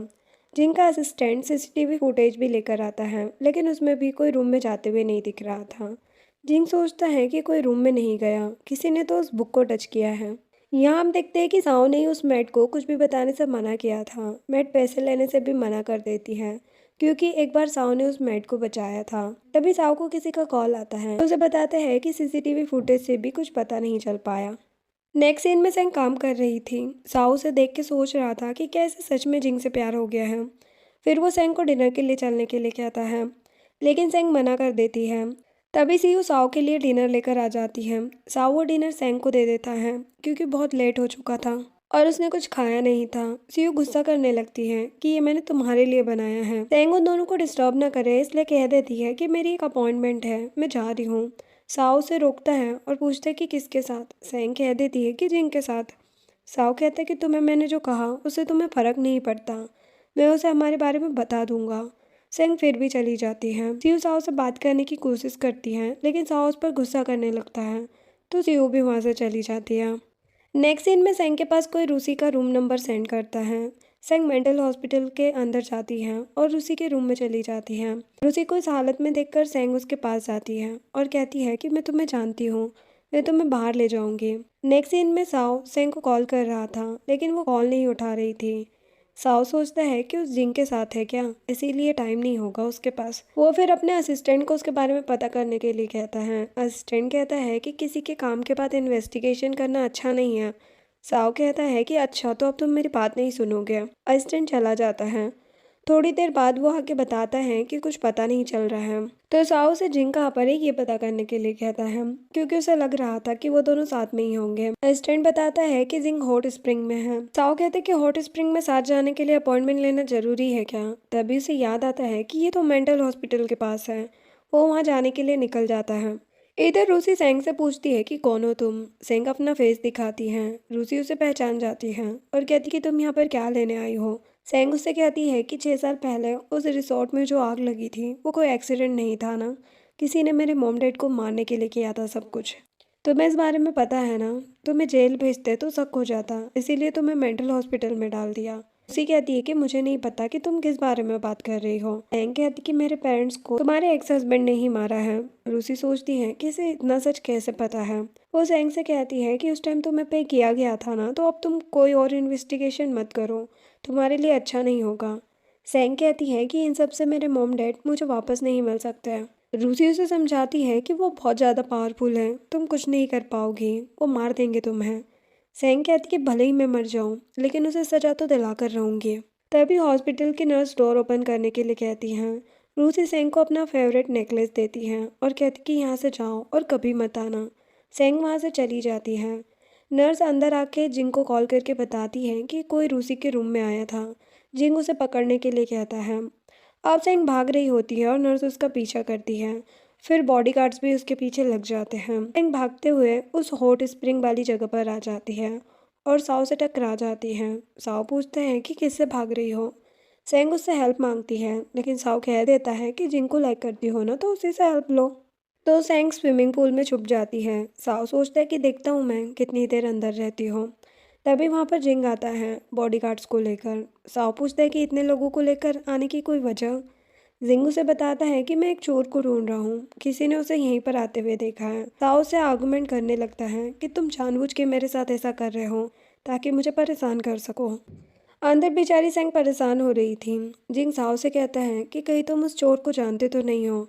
जिंग का असिस्टेंट सीसीटीवी फुटेज भी लेकर आता है, लेकिन उसमें भी कोई रूम में जाते हुए नहीं दिख रहा था। जिंग सोचता है कि कोई रूम में नहीं गया, किसी ने तो उस बुक को टच किया है। यहाँ हम देखते हैं कि साओ ने उस मैट को कुछ भी बताने से मना किया था। मैट पैसे लेने से भी मना कर देती है, क्योंकि एक बार साओ ने उस मैट को बचाया था। तभी साओ को किसी का कॉल आता है, तो उसे बताते हैं कि सीसीटीवी फुटेज से भी कुछ पता नहीं चल पाया। नेक्स्ट सीन में सेंग काम कर रही थी। साओ उसे देख के सोच रहा था कि क्या इसे सच में जिंग से प्यार हो गया है। फिर वो सेंग को डिनर के लिए चलने के लिए कहता है, लेकिन सेंग मना कर देती है। तभी सीयू साओ के लिए डिनर लेकर आ जाती है। साओ वो डिनर सेंग को दे देता है, क्योंकि बहुत लेट हो चुका था और उसने कुछ खाया नहीं था। सीयू गुस्सा करने लगती है कि ये मैंने तुम्हारे लिए बनाया है। सेंग उन दोनों को डिस्टर्ब ना करे इसलिए कह देती है कि मेरी एक अपॉइंटमेंट है, मैं जा रही हूँ। साओ उसे रोकता है और पूछता है कि किसके साथ। सेंग कह देती है कि जिंग के साथ। साओ कहता है कि तुम्हें मैंने जो कहा उससे तुम्हें फ़र्क नहीं पड़ता, मैं उसे हमारे बारे में बता दूंगा। सेंग फिर भी चली जाती है। सीयू साओ से बात करने की कोशिश करती है, लेकिन साओ उस पर गुस्सा करने लगता है, तो सीयू भी वहाँ से चली जाती है। नेक्स्ट सीन में सेंग के पास कोई रूसी का रूम नंबर सेंड करता है। सेंग मेंटल हॉस्पिटल के अंदर जाती है और रूसी के रूम में चली जाती है। रूसी को इस हालत में देखकर सेंग उसके पास जाती है और कहती है कि मैं तुम्हें जानती हूँ, मैं तुम्हें बाहर ले जाऊंगी। नेक्स्ट सीन में साओ सेंग को कॉल कर रहा था, लेकिन वो कॉल नहीं उठा रही थी। साओ सोचता है कि उस जिंग के साथ है क्या, इसीलिए टाइम नहीं होगा उसके पास। वो फिर अपने असिस्टेंट को उसके बारे में पता करने के लिए कहता है। असिस्टेंट कहता है कि किसी के काम के बाद इन्वेस्टिगेशन करना अच्छा नहीं है। साओ कहता है कि अच्छा, तो अब तुम मेरी बात नहीं सुनोगे। असिस्टेंट चला जाता है। थोड़ी देर बाद वो आके बताता है कि कुछ पता नहीं चल रहा है, तो साओ से जिंग कहाँ पर है ये पता करने के लिए कहता है, क्योंकि उसे लग रहा था कि वो दोनों साथ में ही होंगे। असिस्टेंट बताता है कि जिंग हॉट स्प्रिंग में है। साओ कहते हैं कि हॉट स्प्रिंग में साथ जाने के लिए अपॉइंटमेंट लेना जरूरी है क्या। तभी उसे याद आता है कि ये तो मेंटल हॉस्पिटल के पास है। वो वहाँ जाने के लिए निकल जाता है। इधर रूसी सेंग से पूछती है कि कौन हो तुम। सेंग अपना फेस दिखाती है। रूसी उसे पहचान जाती है और कहती कि तुम यहाँ पर क्या लेने आई हो। सेंग उससे कहती है कि 6 साल पहले उस रिसोर्ट में जो आग लगी थी वो कोई एक्सीडेंट नहीं था ना, किसी ने मेरे मॉम डैड को मारने के लिए किया था सब कुछ। तुम्हें इस बारे में पता है ना, तुम्हें जेल भेजते तो शक हो जाता, इसीलिए तुम्हें मेंटल हॉस्पिटल में डाल दिया। उसी कहती है कि मुझे नहीं पता कि तुम किस बारे में बात कर रही हो। एंग कहती कि मेरे पेरेंट्स को तुम्हारे एक्स हस्बैंड ने ही मारा है। रूसी सोचती है कि इसे इतना सच कैसे पता है। वो सेंग से कहती है कि उस टाइम तुम्हें पे किया गया था ना, तो अब तुम कोई और इन्वेस्टिगेशन मत करो, तुम्हारे लिए अच्छा नहीं होगा। सेंग कहती है कि इन सब से मेरे मॉम डैड मुझे वापस नहीं मिल सकते हैं। रूसी उसे समझाती है कि वो बहुत ज़्यादा पावरफुल है, तुम कुछ नहीं कर पाओगी, वो मार देंगे तुम्हें। सेंग कहती कि भले ही मैं मर जाऊं, लेकिन उसे सजा तो दिला कर रहूंगी। तभी हॉस्पिटल की नर्स डोर ओपन करने के लिए कहती हैं। रूसी सेंग को अपना फेवरेट नेकलेस देती हैं और कहती कि यहाँ से जाओ और कभी मत आना। सेंग वहाँ से चली जाती है। नर्स अंदर आके जिंग को कॉल करके बताती है कि कोई रूसी के रूम में आया था। जिंग उसे पकड़ने के लिए कहता है। अब सेंग भाग रही होती है और नर्स उसका पीछा करती है। फिर बॉडीगार्ड्स भी उसके पीछे लग जाते हैं। सेंग भागते हुए उस हॉट स्प्रिंग वाली जगह पर आ जाती है और साओ से टकरा जाती है। साओ पूछते हैं कि किससे भाग रही हो। सेंग उससे हेल्प मांगती है, लेकिन साओ कह देता है कि जिनको लाइक करती हो ना, तो उसी से हेल्प लो। तो सेंग स्विमिंग पूल में छुप जाती है। साओ सोचता है कि देखता हूँ मैं कितनी देर अंदर रहती हूँ। तभी वहाँ पर जिंग आता है बॉडीगार्ड्स को लेकर। साओ पूछता है कि इतने लोगों को लेकर आने की कोई वजह। जिंग उसे बताता है कि मैं एक चोर को ढूंढ रहा हूँ, किसी ने उसे यहीं पर आते हुए देखा है। साओ से आर्गुमेंट करने लगता है कि तुम जानबूझ के मेरे साथ ऐसा कर रहे हो ताकि मुझे परेशान कर सको। अंदर बेचारी सेंग परेशान हो रही थी। जिंग साओ से कहता है कि कहीं तुम उस चोर को जानते तो नहीं हो।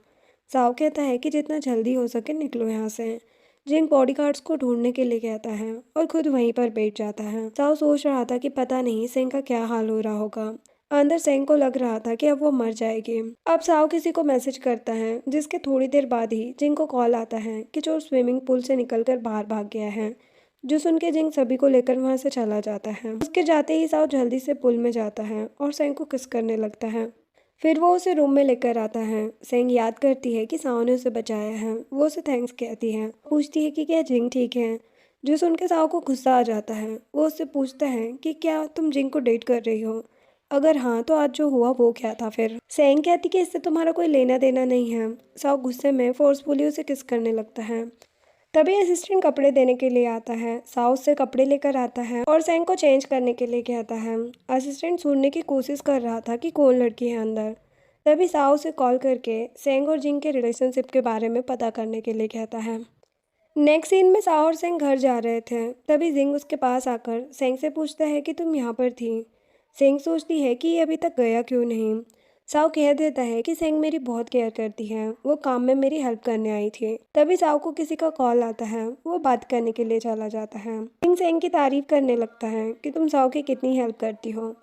साओ कहता है कि जितना जल्दी हो सके निकलो यहाँ से। जिंग बॉडीगार्ड्स को ढूंढने के लिए कहता है और खुद वहीं पर बैठ जाता है। साओ सोच रहा था कि पता नहीं सेंग का क्या हाल हो रहा होगा। अंदर सेंग को लग रहा था कि अब वो मर जाएगी। अब साओ किसी को मैसेज करता है, जिसके थोड़ी देर बाद ही जिंग को कॉल आता है कि चोर स्विमिंग पूल से निकलकर बाहर भाग गया है। जो सुन के जिंग सभी को लेकर वहां से चला जाता है। उसके जाते ही साओ जल्दी से पुल में जाता है और सेंग को किस करने लगता है। फिर वो उसे रूम में लेकर आता है। सेंग याद करती है कि साओ ने उसे बचाया है। वो उसे थैंक्स कहती है, पूछती है कि क्या जिंग ठीक है। जो सुन के साओ को गुस्सा आ जाता है। वो उससे पूछता है कि क्या तुम जिंग को डेट कर रही हो? अगर हाँ तो आज जो हुआ वो क्या था फिर? सेंग कहती कि इससे तुम्हारा कोई लेना देना नहीं है। साओ गुस्से में फोर्सफुली उसे किस करने लगता है। तभी असिस्टेंट कपड़े देने के लिए आता है। साओ उससे कपड़े लेकर आता है और सेंग को चेंज करने के लिए कहता है। असिस्टेंट सुनने की कोशिश कर रहा था कि कौन लड़की है अंदर। तभी साओ से कॉल करके सेंग और जिंग के रिलेशनशिप के बारे में पता करने के लिए कहता है। नेक्स्ट सीन में साओ और सेंग घर जा रहे थे। तभी जिंग उसके पास आकर सेंग से पूछता है कि तुम यहाँ पर थी। सेंग सोचती है कि ये अभी तक गया क्यों नहीं। साओ कह देता है कि सेंग मेरी बहुत केयर करती है, वो काम में मेरी हेल्प करने आई थी। तभी साओ को किसी का कॉल आता है, वो बात करने के लिए चला जाता है। सिंह सेंग की तारीफ करने लगता है कि तुम साओ की कितनी हेल्प करती हो।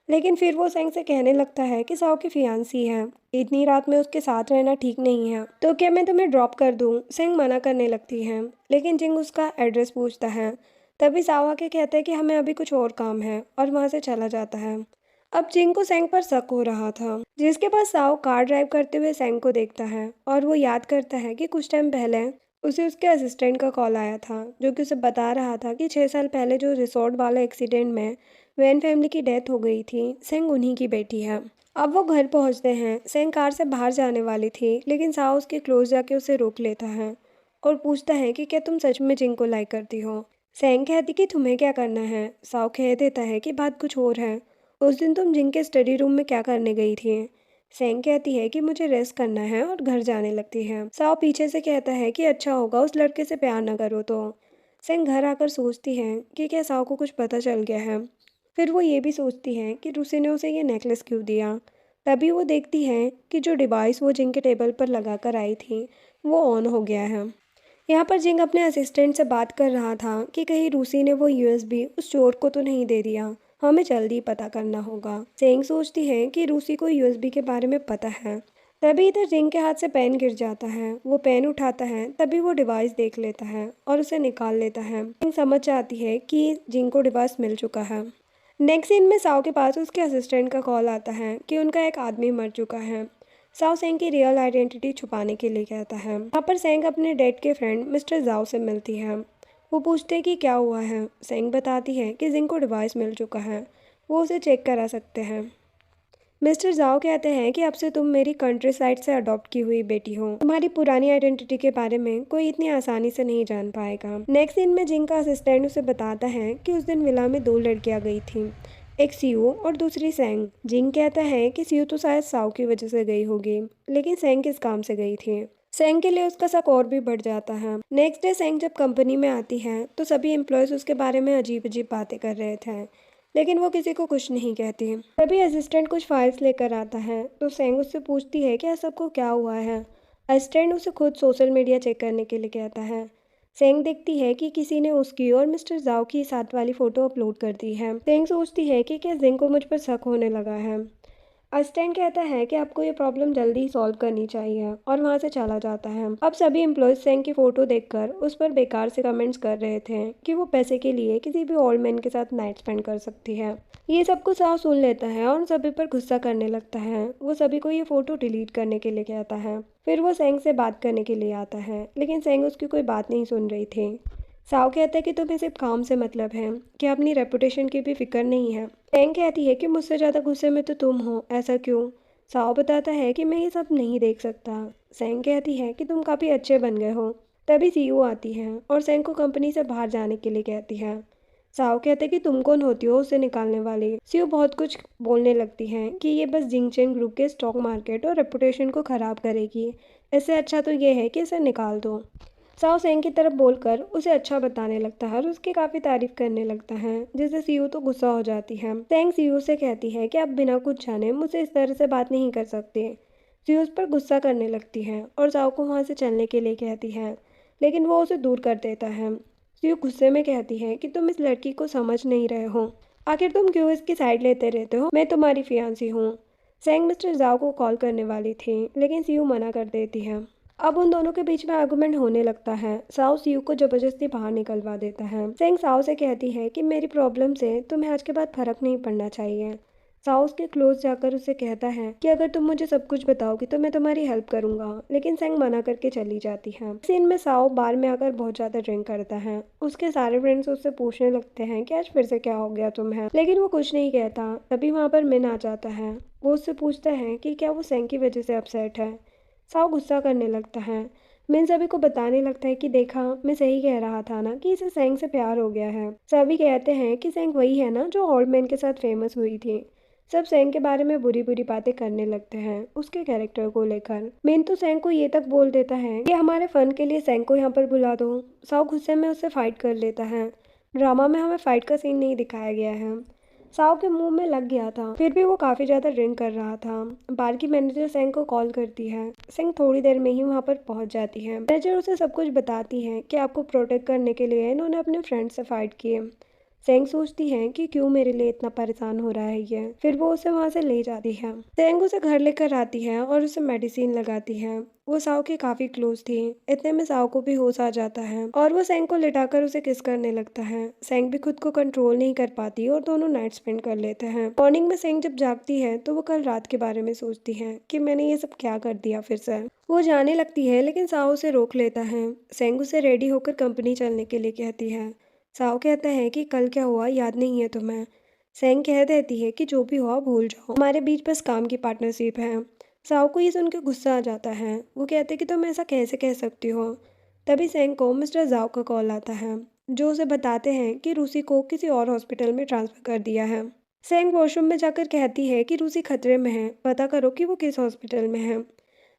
लेकिन फिर वो सेंग से कहने लगता है कि साओ की फियांसी है, इतनी रात में उसके साथ रहना ठीक नहीं है, तो क्या मैं तुम्हें ड्रॉप कर दूं? सेंग मना करने लगती है, लेकिन जिंग उसका एड्रेस पूछता है। तभी साओ आके कहता है कि हमें अभी कुछ और काम है और वहाँ से चला जाता है। अब जिंग को सेंग पर शक हो रहा था, जिसके बाद साओ कार ड्राइव करते हुए सेंग को देखता है और वो याद करता है कि कुछ टाइम पहले उसे उसके असिस्टेंट का कॉल आया था, जो कि उसे बता रहा था कि 6 साल पहले जो रिसोर्ट वाले एक्सीडेंट में वैन फैमिली की डेथ हो गई थी, सेंग उन्हीं की बेटी है। अब वो घर पहुंचते हैं। सेंग कार से बाहर जाने वाली थी, लेकिन साओ उसके क्लोज जाके उसे रोक लेता है और पूछता है कि क्या तुम सच में जिंग को लाइक करती हो। सेंग कहती कि तुम्हें क्या करना है। साओ कह देता है कि बात कुछ और है, उस दिन तुम जिंग के स्टडी रूम में क्या करने गई थी। सेंग कहती है कि मुझे रेस्ट करना है और घर जाने लगती है। साओ पीछे से कहता है कि अच्छा होगा उस लड़के से प्यार ना करो तो। सेंग घर आकर सोचती है कि क्या साओ को कुछ पता चल गया है। फिर वो ये भी सोचती है कि रूसी ने उसे ये नेकलेस क्यों दिया। तभी वो देखती है कि जो डिवाइस वो जिंग के टेबल पर लगा कर आई थी वो ऑन हो गया है। यहाँ पर जिंग अपने असिस्टेंट से बात कर रहा था कि कहीं रूसी ने वो यूएसबी उस चोर को तो नहीं दे दिया, हमें जल्दी पता करना होगा। सेंग सोचती है कि रूसी को यूएसबी के बारे में पता है। तभी इधर जिंग के हाथ से पेन गिर जाता है। वो पेन उठाता है, तभी वो डिवाइस देख लेता है और उसे निकाल लेता है। जिंग समझ जाती है कि जिंग को डिवाइस मिल चुका है। नेक्स्ट सीन में साओ के पास उसके असिस्टेंट का कॉल आता है कि उनका एक आदमी मर चुका है। साओ सेंग की रियल आइडेंटिटी छुपाने के लिए कहता है। यहाँ पर सेंग अपने डेड के फ्रेंड मिस्टर जाओ से मिलती है। वो पूछते हैं कि क्या हुआ है। सेंग बताती है कि जिंग को डिवाइस मिल चुका है, वो उसे चेक करा सकते हैं। मिस्टर जाओ कहते हैं कि अब से तुम मेरी कंट्री साइड से अडॉप्ट की हुई बेटी हो, तुम्हारी पुरानी आइडेंटिटी के बारे में कोई इतनी आसानी से नहीं जान पाएगा। नेक्स्ट सीन में जिंग का असिस्टेंट उसे बताता है कि उस दिन विला में 2 लड़कियां गई थी, एक सियो और दूसरी सेंग। जिंग कहता है कि सियो तो शायद साओ की वजह से गई होगी, लेकिन सेंग किस काम से गई थी। सेंग के लिए उसका शक और भी बढ़ जाता है। नेक्स्ट डे सेंग जब कंपनी में आती है तो सभी एम्प्लॉयज उसके बारे में अजीब अजीब बातें कर रहे थे, लेकिन वो किसी को कुछ नहीं कहती। तभी असिस्टेंट कुछ फाइल्स लेकर आता है तो सेंग उससे पूछती है कि ऐसा सबको क्या हुआ है। असिस्टेंट उसे खुद सोशल मीडिया चेक करने के लिए कहता है। सेंग देखती है कि किसी ने उसकी और मिस्टर जाओ की साथ वाली फोटो अपलोड कर दी है। सेंग सोचती है कि क्या जिंग को मुझ पर शक होने लगा है। असिस्टेंट कहता है कि आपको ये प्रॉब्लम जल्दी ही सॉल्व करनी चाहिए और वहाँ से चला जाता है। अब सभी एम्प्लॉयज सेंग की फोटो देखकर उस पर बेकार से कमेंट्स कर रहे थे कि वो पैसे के लिए किसी भी ओल्ड मैन के साथ नाइट स्पेंड कर सकती है। ये सब कुछ साफ सुन लेता है और सभी पर गुस्सा करने लगता है। वो सभी को ये फोटो डिलीट करने के लिए कहता है। फिर वो सेंग से बात करने के लिए आता है, लेकिन सेंग उसकी कोई बात नहीं सुन रही थी। साओ कहता है कि तुम्हें सिर्फ काम से मतलब है, कि अपनी रेपुटेशन की भी फिक्र नहीं है। सेंग कहती है कि मुझसे ज़्यादा गुस्से में तो तुम हो, ऐसा क्यों? साओ बताता है कि मैं ये सब नहीं देख सकता। सेंग कहती है कि तुम काफ़ी अच्छे बन गए हो। तभी सीईओ आती है और सेंग को कंपनी से बाहर जाने के लिए कहती है। साओ कहते हैं कि तुम कौन होती हो उसे निकालने वाली। सीईओ बहुत कुछ बोलने लगती है कि ये बस जिंगचेन ग्रुप के स्टॉक मार्केट और रेपुटेशन को ख़राब करेगी, इससे अच्छा तो ये है कि इसे निकाल दो। साओ सेंग की तरफ बोलकर उसे अच्छा बताने लगता है और उसकी काफ़ी तारीफ करने लगता है, जिससे सीयू तो गुस्सा हो जाती है। सेंग सीयू से कहती है कि आप बिना कुछ जाने मुझसे इस तरह से बात नहीं कर सकते। सीयू उस पर गुस्सा करने लगती है और साओ को वहाँ से चलने के लिए कहती है, लेकिन वो उसे दूर कर देता है। सीयू गुस्से में कहती है कि तुम इस लड़की को समझ नहीं रहे हो, आखिर तुम क्यों इसकी साइड लेते रहते हो, मैं तुम्हारी फियांसी हूँ। सेंग मिस्टर जाओ को कॉल करने वाली थी, लेकिन सीयू मना कर देती है। अब उन दोनों के बीच में आर्गुमेंट होने लगता है। साओ सीयू को जबरदस्ती बाहर निकलवा देता है। सेंग साओ से कहती है कि मेरी प्रॉब्लम से तुम्हें आज के बाद फर्क नहीं पड़ना चाहिए। साओ उसके क्लोज जाकर उसे कहता है कि अगर तुम मुझे सब कुछ बताओगी तो मैं तुम्हारी हेल्प करूंगा, लेकिन सेंग मना करके चली जाती है। सीन में साओ बार में आकर बहुत ज्यादा ड्रिंक करता है। उसके सारे फ्रेंड्स उससे पूछने लगते हैं कि आज फिर से क्या हो गया तुम्हें, लेकिन वो कुछ नहीं कहता। तभी वहां पर मिन आ जाता है। वो उससे पूछता है कि क्या वो सेंग की वजह से अपसेट है। साओ गुस्सा करने लगता है। मिन सभी को बताने लगता है कि देखा, मैं सही कह रहा था ना कि इसे सेंग से प्यार हो गया है। सभी कहते हैं कि सेंग वही है ना जो ओल्ड मैन के साथ फेमस हुई थी। सब सेंग के बारे में बुरी बुरी बातें करने लगते हैं उसके कैरेक्टर को लेकर। मेन तो सेंग को ये तक बोल देता है कि हमारे फन के लिए सेंग को यहाँ पर बुला दो। साओ गुस्से में उससे फाइट कर लेता है। ड्रामा में हमें फाइट का सीन नहीं दिखाया गया है। साओ के मुंह में लग गया था, फिर भी वो काफी ज्यादा ड्रिंक कर रहा था। बार की मैनेजर सेंग को कॉल करती है। सेंग थोड़ी देर में ही वहां पर पहुंच जाती है। मैनेजर उसे सब कुछ बताती है कि आपको प्रोटेक्ट करने के लिए इन्होंने अपने फ्रेंड से फाइट किए। सेंग सोचती है कि क्यों मेरे लिए इतना परेशान हो रहा है ये। फिर वो उसे वहां से ले जाती है। सेंग उसे घर लेकर आती है और उसे मेडिसिन लगाती है। वो साओ की काफी क्लोज थी। इतने में साओ को भी होश आ जाता है और वो सेंग को लिटाकर उसे किस करने लगता है। सेंग भी खुद को कंट्रोल नहीं कर पाती और दोनों नाइट स्पेंड कर लेते हैं। मॉर्निंग में सेंग जब जागती है तो वो कल रात के बारे में सोचती है कि मैंने ये सब क्या कर दिया फिर से। वो जाने लगती है लेकिन साओ उसे रोक लेता है। सेंग उसे रेडी होकर कंपनी चलने के लिए कहती है। साओ कहता है कि कल क्या हुआ याद नहीं है तुम्हें। सेंग कह देती है कि जो भी हुआ भूल जाओ, हमारे बीच बस काम की पार्टनरशिप है। साओ को ये सुनकर गुस्सा आ जाता है। वो कहते कि तुम ऐसा कैसे कह सकती हो। तभी सेंग को मिस्टर जाओ का कॉल आता है, जो उसे बताते हैं कि रूसी को किसी और हॉस्पिटल में ट्रांसफर कर दिया है। सेंग वॉशरूम में जाकर कहती है कि रूसी खतरे में है, पता करो कि वो किस हॉस्पिटल में है।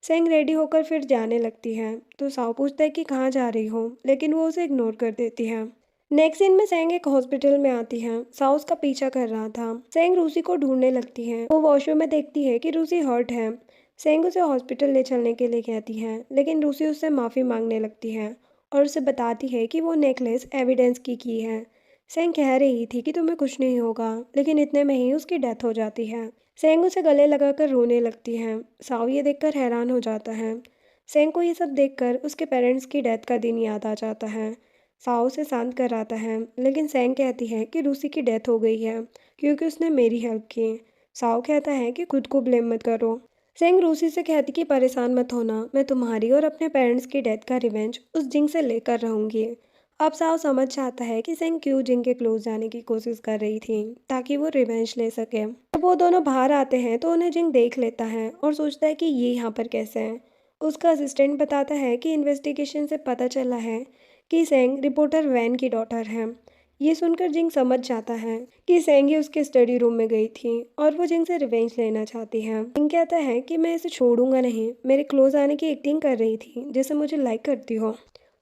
सेंग रेडी होकर फिर जाने लगती है तो साओ पूछता है कि कहाँ जा रही हो, लेकिन वो उसे इग्नोर कर देती है। नेक्स्ट सीन में सेंग एक हॉस्पिटल में आती है। साओ उसका पीछा कर रहा था। सेंग रूसी को ढूंढने लगती है। वो वॉशरूम में देखती है कि रूसी हर्ट है। सेंग उसे हॉस्पिटल ले चलने के लिए कहती है, लेकिन रूसी उससे माफ़ी मांगने लगती है और उसे बताती है कि वो नेकलेस एविडेंस की है। सेंग कह रही थी कि तुम्हें कुछ नहीं होगा, लेकिन इतने में ही उसकी डेथ हो जाती है। सेंग उसे गले लगाकर रोने लगती है। साओ ये देखकर हैरान हो जाता है। सेंग को ये सब देखकर उसके पेरेंट्स की डेथ का दिन याद आ जाता है। साओ से शांत कराता है, लेकिन सेंग कहती है कि रूसी की डेथ हो गई है क्योंकि उसने मेरी हेल्प की। साओ कहता है कि खुद को ब्लेम मत करो। सेंग रूसी से कहती कि परेशान मत होना, मैं तुम्हारी और अपने पेरेंट्स की डेथ का रिवेंज उस जिंग से लेकर रहूंगी। अब साओ समझ जाता है कि सेंग क्यों जिंग के क्लोज जाने की कोशिश कर रही थी, ताकि वो रिवेंज ले सके। जब वो दोनों बाहर आते हैं तो उन्हें जिंग देख लेता है और सोचता है कि ये यहाँ पर कैसे हैं। उसका असिस्टेंट बताता है कि इन्वेस्टिगेशन से पता चला है कि सेंग रिपोर्टर वैन की डॉटर है। ये सुनकर जिंग समझ जाता है कि सेंग ही उसके स्टडी रूम में गई थी और वो जिंग से रिवेंज लेना चाहती है। जिंग कहता है कि मैं इसे छोड़ूंगा नहीं, मेरे क्लोज आने की एक्टिंग कर रही थी जैसे मुझे लाइक करती हो।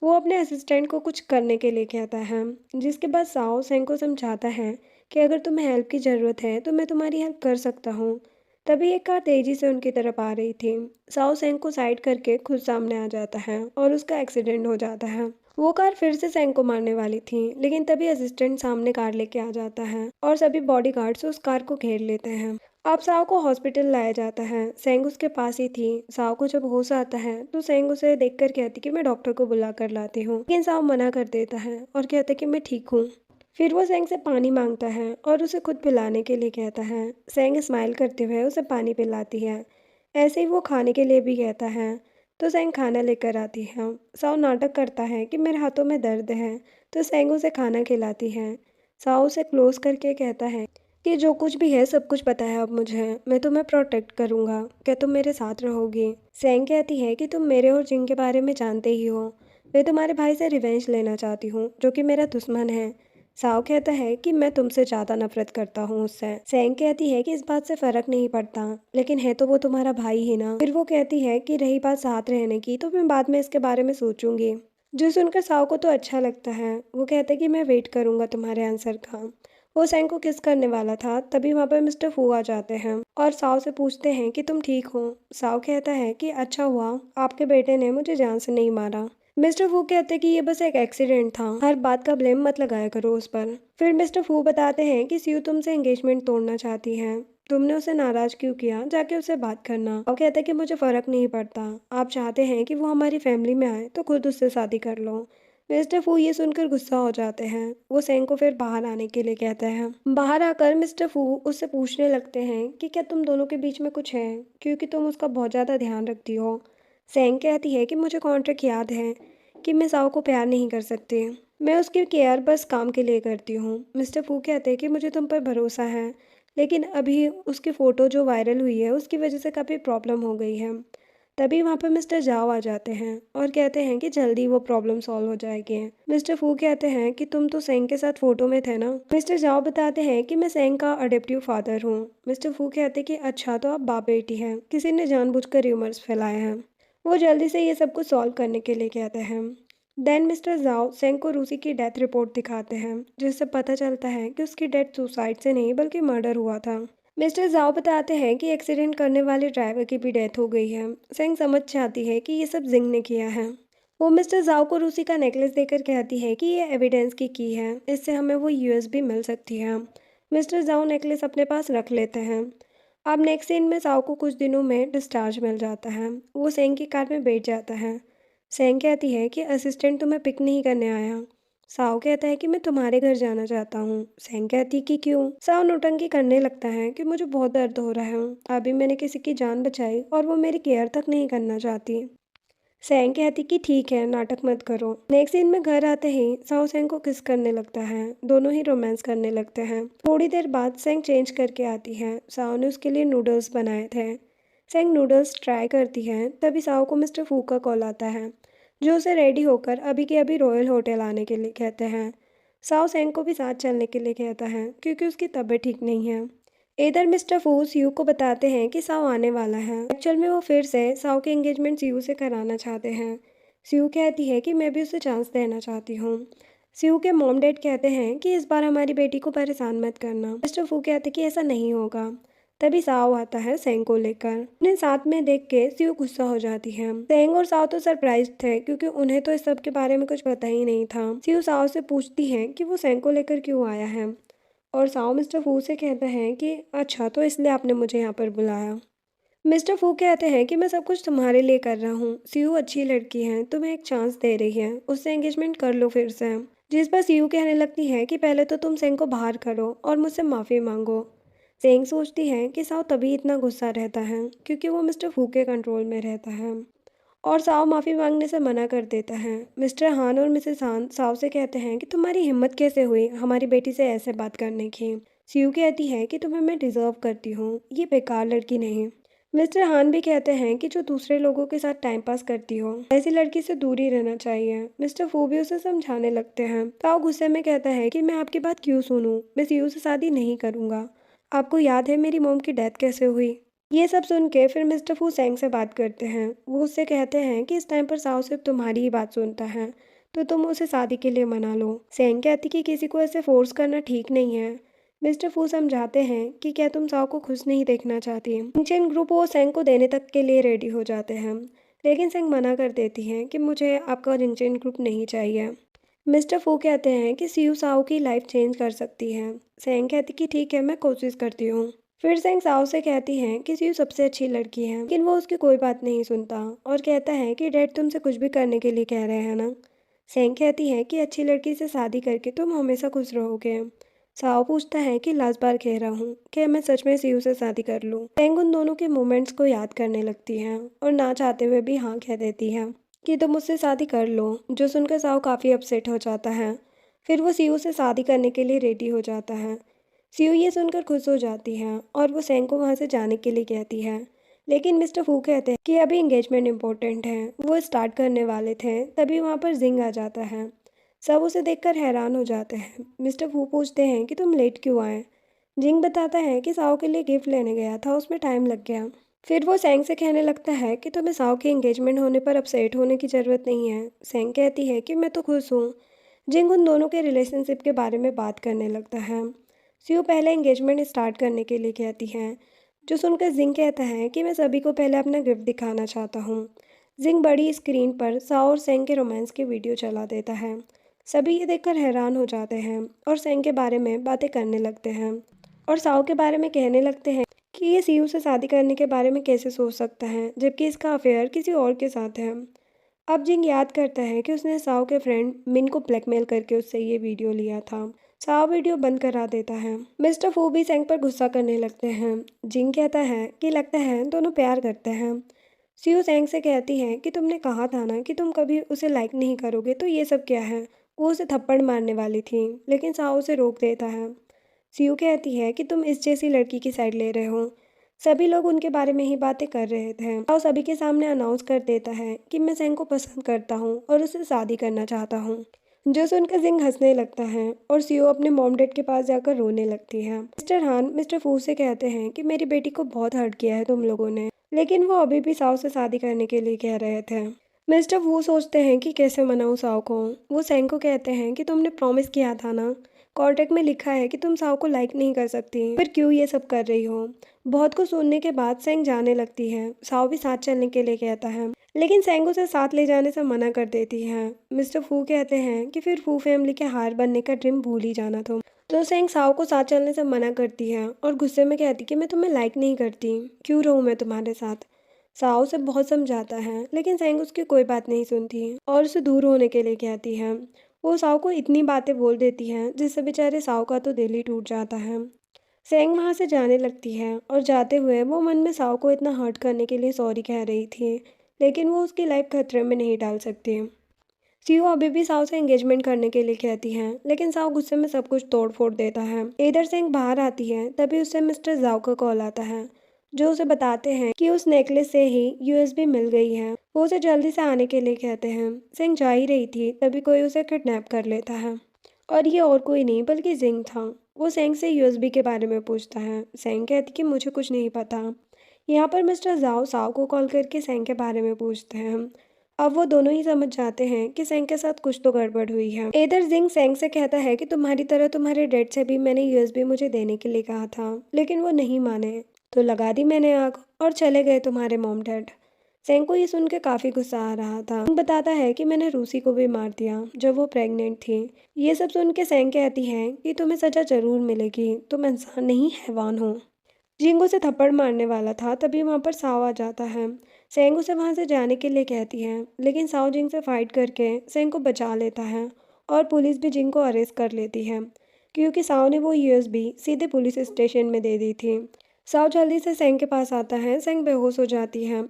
वो अपने असिस्टेंट को कुछ करने के लिए कहता है, जिसके बाद साओ सेंग को समझाता है कि अगर तुम्हें हेल्प की ज़रूरत है तो मैं तुम्हारी हेल्प कर सकता हूँ। तभी एक कार तेजी से उनकी तरफ आ रही थी। साओ सेंग को साइड करके खुद सामने आ जाता है और उसका एक्सीडेंट हो जाता है। वो कार फिर से सेंग को मारने वाली थी, लेकिन तभी असिस्टेंट सामने कार लेके आ जाता है और सभी बॉडीगार्ड्स उस कार को घेर लेते हैं। अब साओ को हॉस्पिटल लाया जाता है। सेंग उसके पास ही थी। साओ को जब होश आता है तो सेंग उसे देखकर कहती कि मैं डॉक्टर को बुला कर लाती हूँ, लेकिन साओ मना कर देता है और कहता कि मैं ठीक हूँ। फिर वो सेंग से पानी मांगता है और उसे खुद पिलाने के लिए कहता है। सेंग स्माइल करते हुए उसे पानी पिलाती है। ऐसे ही वो खाने के लिए भी कहता है तो सेंग खाना लेकर आती है। साओ नाटक करता है कि मेरे हाथों में दर्द है, तो सेंग उसे खाना खिलाती है। साओ उसे क्लोज करके कहता है कि जो कुछ भी है सब कुछ पता है अब मुझे, मैं तुम्हें प्रोटेक्ट करूंगा, क्या तुम मेरे साथ रहोगी। सेंग कहती है कि तुम मेरे और जिंग के बारे में जानते ही हो, मैं तुम्हारे भाई से रिवेंज लेना चाहती हूँ जो कि मेरा दुश्मन है। साओ कहता है कि मैं तुमसे ज़्यादा नफरत करता हूँ उससे। सेंग कहती है कि इस बात से फर्क नहीं पड़ता, लेकिन है तो वो तुम्हारा भाई ही ना। फिर वो कहती है कि रही बात साथ रहने की तो मैं बाद में इसके बारे में सोचूंगी। जो सुनकर साओ को तो अच्छा लगता है। वो कहता है कि मैं वेट करूंगा तुम्हारे आंसर का। वो सेंग को किस करने वाला था, तभी वहाँ पर मिस्टर फू आ जाते हैं और साओ से पूछते हैं कि तुम ठीक हो। साओ कहता है कि अच्छा हुआ आपके बेटे ने मुझे जान से नहीं मारा। मिस्टर फू कहते हैं कि ये बस एक एक्सीडेंट था, हर बात का ब्लेम मत लगाया करो उस पर। फिर मिस्टर फू बताते हैं कि सियू तुमसे एंगेजमेंट तोड़ना चाहती है, तुमने उसे नाराज क्यों किया, जाके उससे बात करना। वो कहते हैं कि मुझे फर्क नहीं पड़ता, आप चाहते हैं कि वो हमारी फैमिली में आए तो खुद उससे शादी कर लो। मिस्टर फू ये सुनकर गुस्सा हो जाते हैं। वो सेंग को फिर बाहर आने के लिए कहते हैं। बाहर आकर मिस्टर फू उससे पूछने लगते हैं कि क्या तुम दोनों के बीच में कुछ है, क्योंकि तुम उसका बहुत ज़्यादा ध्यान रखती हो। सेंग कहती है कि मुझे कॉन्ट्रैक्ट याद है कि मैं साओ को प्यार नहीं कर सकती, मैं उसकी केयर बस काम के लिए करती हूँ। मिस्टर फू कहते हैं कि मुझे तुम पर भरोसा है, लेकिन अभी उसकी फ़ोटो जो वायरल हुई है उसकी वजह से काफ़ी प्रॉब्लम हो गई है। तभी वहाँ पर मिस्टर जाओ आ जाते हैं और कहते हैं कि जल्दी वो प्रॉब्लम सॉल्व हो जाएगी। मिस्टर फू कहते हैं कि तुम तो सेंग के साथ फोटो में थे ना। मिस्टर जाओ बताते हैं कि मैं सेंग का अडॉप्टिव फादर हूँ। मिस्टर फू कहते हैं कि अच्छा, तो आप बाप बेटी हैं, किसी ने जानबूझकर र्यूमर्स फैलाए हैं। वो जल्दी से ये सब कुछ सॉल्व करने के लिए कहते हैं। देन मिस्टर जाओ सेंग को रूसी की डेथ रिपोर्ट दिखाते हैं, जिससे पता चलता है कि उसकी डेथ सुसाइड से नहीं बल्कि मर्डर हुआ था। मिस्टर जाओ बताते हैं कि एक्सीडेंट करने वाले ड्राइवर की भी डेथ हो गई है। सेंग समझ जाती है कि ये सब जिंग ने किया है। वो मिस्टर जाओ को रूसी का नेकलेस देकर कहती है कि ये एविडेंस की है, इससे हमें वो यूएस भी मिल सकती है। मिस्टर जाओ नेकलेस अपने पास रख लेते हैं। अब नेक्स्ट सीन में साओ को कुछ दिनों में डिस्चार्ज मिल जाता है। वो सेंग की कार में बैठ जाता है। सेंग कहती है कि असिस्टेंट तुम्हें पिक नहीं करने आया। साओ कहता है कि मैं तुम्हारे घर जाना चाहता हूँ। सेंग कहती कि क्यों। साओ नौटंकी करने लगता है कि मुझे बहुत दर्द हो रहा है, अभी मैंने किसी की जान बचाई और वो मेरी केयर तक नहीं करना चाहती। सेंग कहती कि ठीक है, नाटक मत करो। नेक्स्ट सीन में घर आते ही साओ सेंग को किस करने लगता है। दोनों ही रोमांस करने लगते हैं। थोड़ी देर बाद सेंग चेंज करके आती है। साओ ने उसके लिए नूडल्स बनाए थे। सेंग नूडल्स ट्राई करती है, तभी साओ को मिस्टर फू का कॉल आता है, जो उसे रेडी होकर अभी के अभी रॉयल होटल आने के लिए कहते हैं। साओ सेंग को भी साथ चलने के लिए कहता है क्योंकि उसकी तबीयत ठीक नहीं है। इधर मिस्टर फू सियू को बताते हैं कि साओ आने वाला है। एक्चुअल में वो फिर से साओ के एंगेजमेंट सियू से कराना चाहते हैं। सियू कहती है कि मैं भी उसे चांस देना चाहती हूँ। सियू के मॉम डैड कहते हैं कि इस बार हमारी बेटी को परेशान मत करना। मिस्टर फू कहते कि ऐसा नहीं होगा। तभी साओ आता है सेंग को लेकर। उन्हें साथ में देख के सियू गुस्सा हो जाती है। सेंग और साओ तो सरप्राइज थे क्योंकि उन्हें तो इस सब के बारे में कुछ पता ही नहीं था। सियू साओ से पूछती है कि वो सेंग को लेकर क्यों आया है, और साओ मिस्टर फू से कहता है कि अच्छा, तो इसलिए आपने मुझे यहाँ पर बुलाया। मिस्टर फू कहते हैं कि मैं सब कुछ तुम्हारे लिए कर रहा हूँ। सीयू अच्छी लड़की है, तुम्हें एक चांस दे रही है, उससे एंगेजमेंट कर लो फिर से। जिस पर सीयू कहने लगती है कि पहले तो तुम सेंग को बाहर करो और मुझसे माफ़ी मांगो। सेंग सोचती है कि साओ तभी इतना गुस्सा रहता है क्योंकि वो मिस्टर फू के कंट्रोल में रहता है, और साओ माफ़ी मांगने से मना कर देता है। मिस्टर हान और मिसेस हान साओ से कहते हैं कि तुम्हारी हिम्मत कैसे हुई हमारी बेटी से ऐसे बात करने की। सीयू कहती है कि तुम्हें मैं डिज़र्व करती हूँ, ये बेकार लड़की नहीं। मिस्टर हान भी कहते हैं कि जो दूसरे लोगों के साथ टाइम पास करती हो ऐसी लड़की से दूर ही रहना चाहिए। मिस्टर फू भी उसे समझाने लगते हैं। साओ गुस्से में कहता है कि मैं आपकी बात क्यों सुनूं, मैं सीयू से शादी नहीं करूँगा। आपको याद है मेरी मॉम की डेथ कैसे हुई। ये सब सुन के फिर मिस्टर फू सेंग से बात करते हैं। वो उससे कहते हैं कि इस टाइम पर साओ सिर्फ तुम्हारी ही बात सुनता है, तो तुम उसे शादी के लिए मना लो। सेंग कहती कि किसी को ऐसे फोर्स करना ठीक नहीं है। मिस्टर फू समझाते हैं कि क्या तुम साओ को खुश नहीं देखना चाहती। इंचेन ग्रुप वो सेंग को देने तक के लिए रेडी हो जाते हैं, लेकिन सेंग मना कर देती हैं कि मुझे आपका इंचेन ग्रुप नहीं चाहिए। मिस्टर फू कहते हैं कि सीयू साओ की लाइफ चेंज कर सकती है। सेंग कहती कि ठीक है, मैं कोशिश करती हूँ। फिर सेंग साओ से कहती हैं कि सीयू सबसे अच्छी लड़की है, लेकिन वो उसकी कोई बात नहीं सुनता और कहता है कि डैड तुमसे कुछ भी करने के लिए कह रहे हैं ना। सेंग कहती है कि अच्छी लड़की से शादी करके तुम हमेशा खुश रहोगे। साओ पूछता है कि लास्ट बार कह रहा हूँ कि मैं सच में सीयू से शादी कर लूँ। सेंग उन दोनों के मोमेंट्स को याद करने लगती है और ना चाहते हुए भी हाँ कह देती है कि तुम मुझसे शादी कर लो, जो सुनकर साओ काफ़ी अपसेट हो जाता है। फिर वो सीयू से शादी करने के लिए रेडी हो जाता है। सीयू ये सुनकर खुश हो जाती है और वो सेंग को वहाँ से जाने के लिए कहती है, लेकिन मिस्टर फू कहते हैं कि अभी एंगेजमेंट इम्पोर्टेंट है। वो स्टार्ट करने वाले थे, तभी वहाँ पर जिंग आ जाता है। सब उसे देखकर हैरान हो जाते हैं। मिस्टर फू पूछते हैं कि तुम लेट क्यों आए। जिंग बताता है कि साओ के लिए गिफ्ट लेने गया था, उसमें टाइम लग गया। फिर वो सेंग से कहने लगता है कि तुम्हें साओ के एंगेजमेंट होने पर अपसेट होने की ज़रूरत नहीं है। सेंग कहती है कि मैं तो खुश हूँ। जिंग उन दोनों के रिलेशनशिप के बारे में बात करने लगता है। सियो पहले एंगेजमेंट स्टार्ट करने के लिए कहती हैं, जो सुनकर जिंग कहता है कि मैं सभी को पहले अपना गिफ्ट दिखाना चाहता हूँ। जिंग बड़ी स्क्रीन पर साओ और सेंग के रोमांस की वीडियो चला देता है। सभी ये देखकर हैरान हो जाते हैं और सेंग के बारे में बातें करने लगते हैं और साओ के बारे में कहने लगते हैं कि ये सीयू से शादी करने के बारे में कैसे सोच सकता है, जबकि इसका अफेयर किसी और के साथ है। अब जिंग याद करता है कि उसने साओ के फ्रेंड मिन को ब्लैकमेल करके उससे ये वीडियो लिया था। साओ वीडियो बंद करा देता है। मिस्टर फू भी सेंग पर गुस्सा करने लगते हैं। जिंग कहता है कि लगता है दोनों प्यार करते हैं। सियो सेंग से कहती है कि तुमने कहा था ना कि तुम कभी उसे लाइक नहीं करोगे, तो ये सब क्या है। वो उसे थप्पड़ मारने वाली थी, लेकिन साओ उसे रोक देता है। सियो कहती है कि तुम इस जैसी लड़की की साइड ले रहे हो। सभी लोग उनके बारे में ही बातें कर रहे थे और सभी के सामने अनाउंस कर देता है कि मैं सेंग को पसंद करता हूँ और उससे शादी करना चाहता हूँ। जो सुनकर जिंग हंसने लगता है और सीओ अपने मॉम डैड के पास जाकर रोने लगती है। मिस्टर हान मिस्टर फू से कहते हैं कि मेरी बेटी को बहुत हर्ट किया है तुम लोगों ने, लेकिन वो अभी भी साओ से शादी करने के लिए कह रहे थे। मिस्टर वू सोचते हैं कि कैसे मनाऊं साओ को। वो सेंग को कहते हैं कि तुमने प्रॉमिस किया था ना, कॉन्ट्रैक्ट में लिखा है कि तुम साओ को लाइक नहीं कर सकती, फिर क्यों ये सब कर रही हो। बहुत कुछ सुनने के बाद सेंग जाने लगती है। साओ भी साथ चलने के लिए कहता है, लेकिन सेंग उसे साथ ले जाने से मना कर देती है। मिस्टर फू कहते हैं कि फिर फू फैमिली के हार बनने का ड्रीम भूल ही जाना तुम। तो सेंग साओ को साथ चलने से मना करती है और गुस्से में कहती कि मैं तुम्हें लाइक नहीं करती, क्यों रहूँ मैं तुम्हारे साथ। साओ से बहुत समझाता है, लेकिन सेंग उसकी कोई बात नहीं सुनती और उसे दूर होने के लिए कहती है। वो साओ को इतनी बातें बोल देती है जिससे बेचारे साओ का तो दिल ही टूट जाता है। सेंग वहाँ से जाने लगती है और जाते हुए वो मन में साओ को इतना हर्ट करने के लिए सॉरी कह रही थी, लेकिन वो उसकी लाइफ खतरे में नहीं डाल सकती। सीओ अभी भी साओ से एंगेजमेंट करने के लिए कहती है, लेकिन साओ गुस्से में सब कुछ तोड़ फोड़ देता है। इधर सेंग बाहर आती है, तभी उससे मिस्टर जाओ का कॉल आता है, जो उसे बताते हैं कि उस नेकलेस से ही यूएसबी मिल गई है। वो उसे जल्दी से आने के लिए कहते हैं। सेंग जा ही रही थी, तभी कोई उसे किडनैप कर लेता है और ये और कोई नहीं बल्कि जिंग था। वो सेंग से यूएसबी के बारे में पूछता है। सेंग कहती कि मुझे कुछ नहीं पता। यहाँ पर मिस्टर जाओ साओ को कॉल करके सेंग के बारे में पूछते हैं। अब वो दोनों ही समझ जाते हैं कि सेंग के साथ कुछ तो गड़बड़ हुई है। इधर जिंग सेंग से कहता है कि तुम्हारी तरह तुम्हारे डैड से भी मैंने यूएसबी मुझे देने के लिए कहा था, लेकिन वो नहीं माने, तो लगा दी मैंने आग और चले गए तुम्हारे मॉम डैड। सेंग को ये सुन के काफ़ी गुस्सा आ रहा था। जिंग बताता है कि मैंने रूसी को भी मार दिया जब वो प्रेग्नेंट थी। ये सब सुन के सेंग कहती है कि तुम्हें सजा जरूर मिलेगी, तुम इंसान नहीं हैवान हो। जिंग उसे थप्पड़ मारने वाला था, तभी वहाँ पर साओ आ जाता है। सेंग उसे वहाँ से जाने के लिए कहती है, लेकिन साओ जिंग से फाइट करके सेंग को बचा लेता है और पुलिस भी जिंग को अरेस्ट कर लेती है, क्योंकि साओ ने वो यूएसबी सीधे पुलिस स्टेशन में दे दी थी। साओ जल्दी से सेंग के पास आता है। सेंग बेहोश हो जाती है।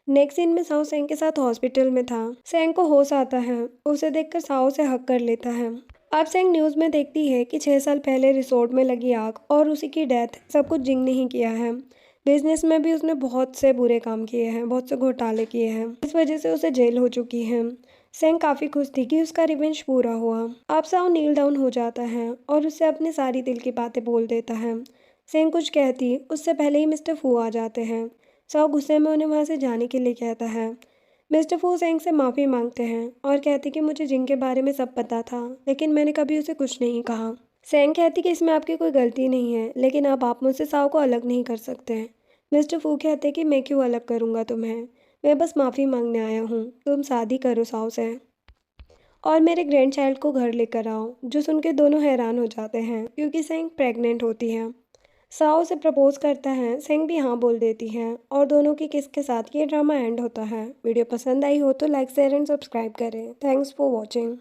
नेक्स्ट सीन में साओ सेंग के साथ हॉस्पिटल में था। सेंग को होश आता है। उसे देखकर साओ से हक कर लेता है। अब सेंग न्यूज़ में देखती है कि 6 साल पहले रिसोर्ट में लगी आग और उसी की डेथ सब कुछ जिंग ने ही किया है। बिजनेस में भी उसने बहुत से बुरे काम किए हैं, बहुत से घोटाले किए हैं, इस वजह से उसे जेल हो चुकी है। सेंग काफ़ी खुश थी कि उसका रिवेंज पूरा हुआ। अब साओ नील डाउन हो जाता है और उससे अपने सारी दिल की बातें बोल देता है। सेंग कुछ कहती उससे पहले ही मिस्टर फू आ जाते हैं। साओ गुस्से में उन्हें वहाँ से जाने के लिए कहता है। मिस्टर फू सेंग से माफ़ी मांगते हैं और कहती कि मुझे जिंग के बारे में सब पता था, लेकिन मैंने कभी उसे कुछ नहीं कहा। सेंग कहती कि इसमें आपकी कोई गलती नहीं है, लेकिन अब आप मुझसे साओ को अलग नहीं कर सकते। मिस्टर फू कहते कि मैं क्यों अलग करूँगा तुम्हें, मैं बस माफ़ी मांगने आया हूँ, तुम शादी करो साओ से और मेरे ग्रैंड चाइल्ड को घर लेकर आओ। जो सुन के दोनों हैरान हो जाते हैं, क्योंकि सेंग प्रेग्नेंट होती है। साओ से प्रपोज करता है। सेंग भी हाँ बोल देती है और दोनों की किस के साथ ये ड्रामा एंड होता है। वीडियो पसंद आई हो तो लाइक शेयर एंड सब्सक्राइब करें। Thanks for watching.